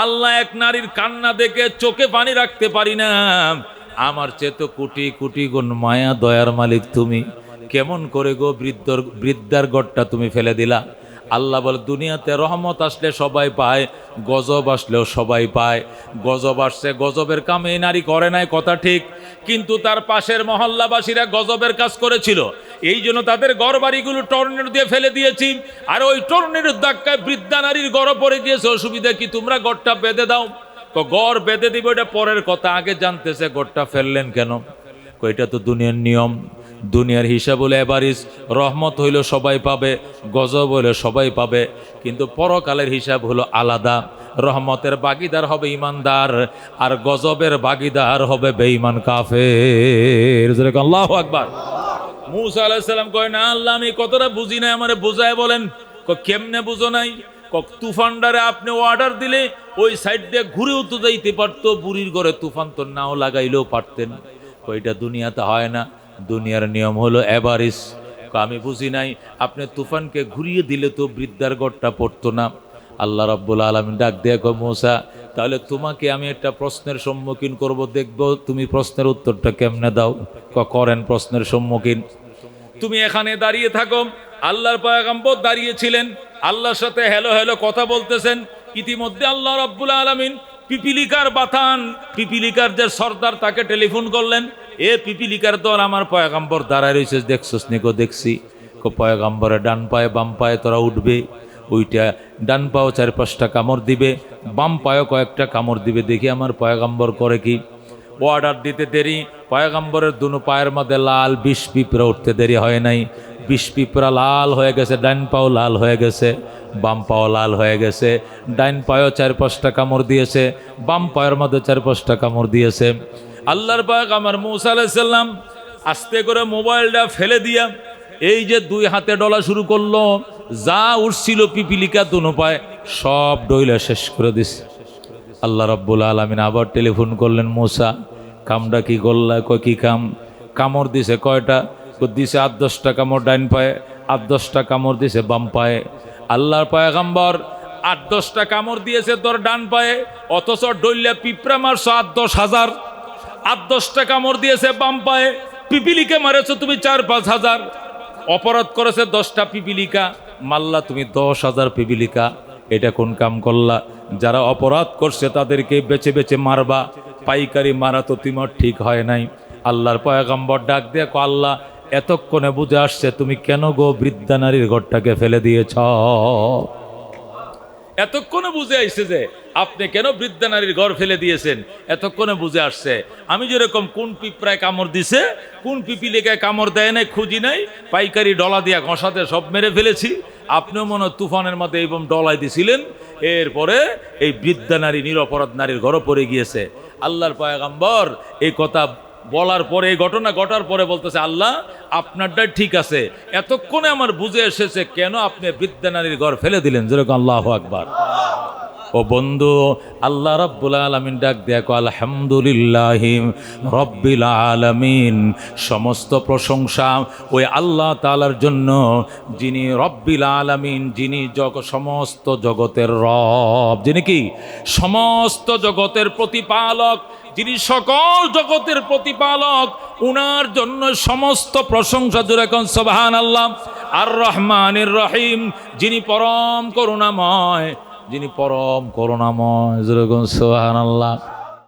আল্লাহ এক নারীর কান্না দেখে চোখে পানি রাখতে পারি না, আমার চেয়ে তো কোটি কোটি গুণ মায়া দয়ার মালিক তুমি, কেমন করে গো বৃদ্ধার গড়টা তুমি ফেলে দিলা? আল্লাহ বলে, দুনিয়াতে রহমত আসলে সবাই পায়, গজব আসলেও সবাই পায়। গজব আসছে, গজবের কাম এই নারী করে নাই, কথা ঠিক, কিন্তু তার পাশের মহল্লাবাসীরা গজবের কাজ করেছিল, এই জন্য তাদের ঘর বাড়িগুলো টর্নেডো দিয়ে ফেলে দিয়েছি। আর ওই টর্নেডোর ধাক্কায় বৃদ্ধা নারীর গড় পড়ে গিয়েছে। অসুবিধা কি? তোমরা গড়টা বেঁধে দাও। গড় বেঁধে দিব, এটা পরের কথা, আগে জানতেছে গড়টা ফেললেন কেন। এটা তো দুনিয়ার নিয়ম, দুনিয়ার হিসাব হলে এবারিস, রহমত হইল সবাই পাবে, গজব হইলে সবাই পাবে, কিন্তু পরকালের হিসাব হলো আলাদা। রহমতের ভাগীদার হবে ইমানদার, আর গজবের ভাগীদার হবে বেঈমান কাফের। আল্লাহু আকবার। মূসা আলাইহিস সালাম কয়, না আল্লাহ, আমি কতটা বুঝি নাই, আমারে বুঝায় বলেন। কেমনে বুঝো নাই? তুফানডারে আপনি অর্ডার দিলে ওই সাইড দিয়ে ঘুরেও তো যাইতে পারতো, বুড়ির ঘরে তুফান তো নাও লাগাইলেও পারতেন। ওইটা দুনিয়াতে হয় না, দুনিয়ার নিয়ম হলো এভারিস। আমি বুঝি নাই, আপনি তুফানকে ঘুরিয়ে দিলে তো বৃদ্ধার গড়টা পড়তো না। আল্লাহ রাব্বুল আলামিন ডাক দিয়ে কয়, মূসা তাহলে তোমাকে আমি একটা প্রশ্নের সম্মুখীন করব, দেখবো তুমি প্রশ্নের উত্তরটা কেমনে দাও। করেন প্রশ্নের সম্মুখীন। তুমি এখানে দাঁড়িয়ে থাকো, আল্লাহর পয়গম্বর দাঁড়িয়েছিলেন, আল্লাহর সাথে হ্যালো হ্যালো কথা বলতেছেন। ইতিমধ্যে আল্লাহ রাব্বুল আলামিন পিপিলিকার বাথান, পিপিলিকার যে সর্দার, তাকে টেলিফোন করলেন। এ পিপিলিকার দল, আমার পয়গম্বর দাঁড়ায় রয়েছে, দেখছস নিকো? দেখছি। পয়গম্বরের ডান পায়ে বাম পায়ে তোরা উঠবে, ওইটা ডান পাও 4-5টা কামড় দিবে, বাম পায়েও কয়েকটা কামড় দিবে, দেখি আমার পয়গম্বর করে কি। অর্ডার দিতে দেরি, পয়গম্বরের দুনো পায়ের মধ্যে লাল 20 পিঁপড়া উঠতে দেরি হয় নাই। 20 পিঁপড়া লাল হয়ে গেছে, ডান পাও লাল হয়ে গেছে, বাম পাও লাল হয়ে গেছে। ডান পায়েও 4-5টা কামড় দিয়েছে, বাম পায়ের মধ্যে 4-5টা কামড় দিয়েছে। আল্লাহর পয়গম্বর মূসা আলাইহিস সালাম আস্তে করে মোবাইলটা ফেলে দিয়া এই যে 2 হাতে ডলা শুরু করলো, যা উঠছিল পিপিলিকা দুনো পায়ে সব ডইলা শেষ করে দিছে। আল্লাহ রাব্বুল আলামিন আবার টেলিফোন করলেন, মূসা কামটা কি করলা? কয় কি কাম? কামড় দিছে কয়টা? দিছে 8-10টা কামড় ডাইন পায়ে, 8-10টা কামড় দিছে বাম পায়ে। আল্লাহর পয়গম্বর 8-10টা কামড় দিয়েছে তোর ডান পায়ে, অথচ ডইলা পিঁপড়া মারছ 8-10 হাজার। 8-10টা কামড় দিয়েছে বাম পায়ে, পিপিলিকে মারেছো তুমি 4-5 হাজার। অপরাধ করেছে 10টা পিপিলিকা, মাল্লা তুমি 10,000 পিপিলিকা। এটা কোন কাম করলা? যারা অপরাধ করছে তাদেরকে বেছে বেছে মারবা, পাইকারি মারা তো তোমার ঠিক হয় নাই। আল্লাহর পয়গম্বর ডাক দিয়ে কয়, আল্লাহ এতক্ষণে বুঝে আসছে তুমি কেন গো বৃদ্ধা নারীর ঘরটাকে ফেলে দিয়েছ। এতক্ষণে বুঝে আসছে যে আপনি কেন বৃদ্ধা নারীর ঘর ফেলে দিয়েছেন, এতক্ষণে বুঝে আসছে। আমি যেরকম কোন পিঁপড়ায় কামড় দিছে, কোন পিপিলিকায় কামড় দেয় নাই খুঁজি নাই, পাইকারি ডলা দিয়া ঘষাতে সব মেরে ফেলেছি। আপনিও মনে হয় তুফানের মধ্যে এবং ডলাই দিছিলেন, এরপরে এই বৃদ্ধা নারী নিরপরাধ নারীর ঘরও পড়ে গিয়েছে। আল্লাহর পয়গম্বর এই কথা বলার পরে, এই ঘটনা ঘটার পরে বলতেছে, আল্লাহ আপনারটাই ঠিক আছে, এতক্ষণে আমার বুঝে এসেছে কেন আপনি বৃদ্ধা নারীর ঘর ফেলে দিলেন। যেরকম আল্লাহু আকবার। ও বন্ধু, আল্লাহ রাব্বুল আলামিন ডাক দেখো, আলহামদুলিল্লাহি রব্বিল আলামিন, সমস্ত প্রশংসা ওই আল্লাহ তাআলার জন্য যিনি রব্বিল আলামিন, যিনি সমস্ত জগতের রব, যিনি কি সমস্ত জগতের প্রতিপালক, যিনি সকল জগতের প্রতিপালক, উনার জন্য সমস্ত প্রশংসা। জোরে কোন সুবহানাল্লাহ। আর রহমানির রহিম, যিনি পরম করুণাময়, যিনি পরম করুণাময়। জোরে কোন সুবহানাল্লাহ।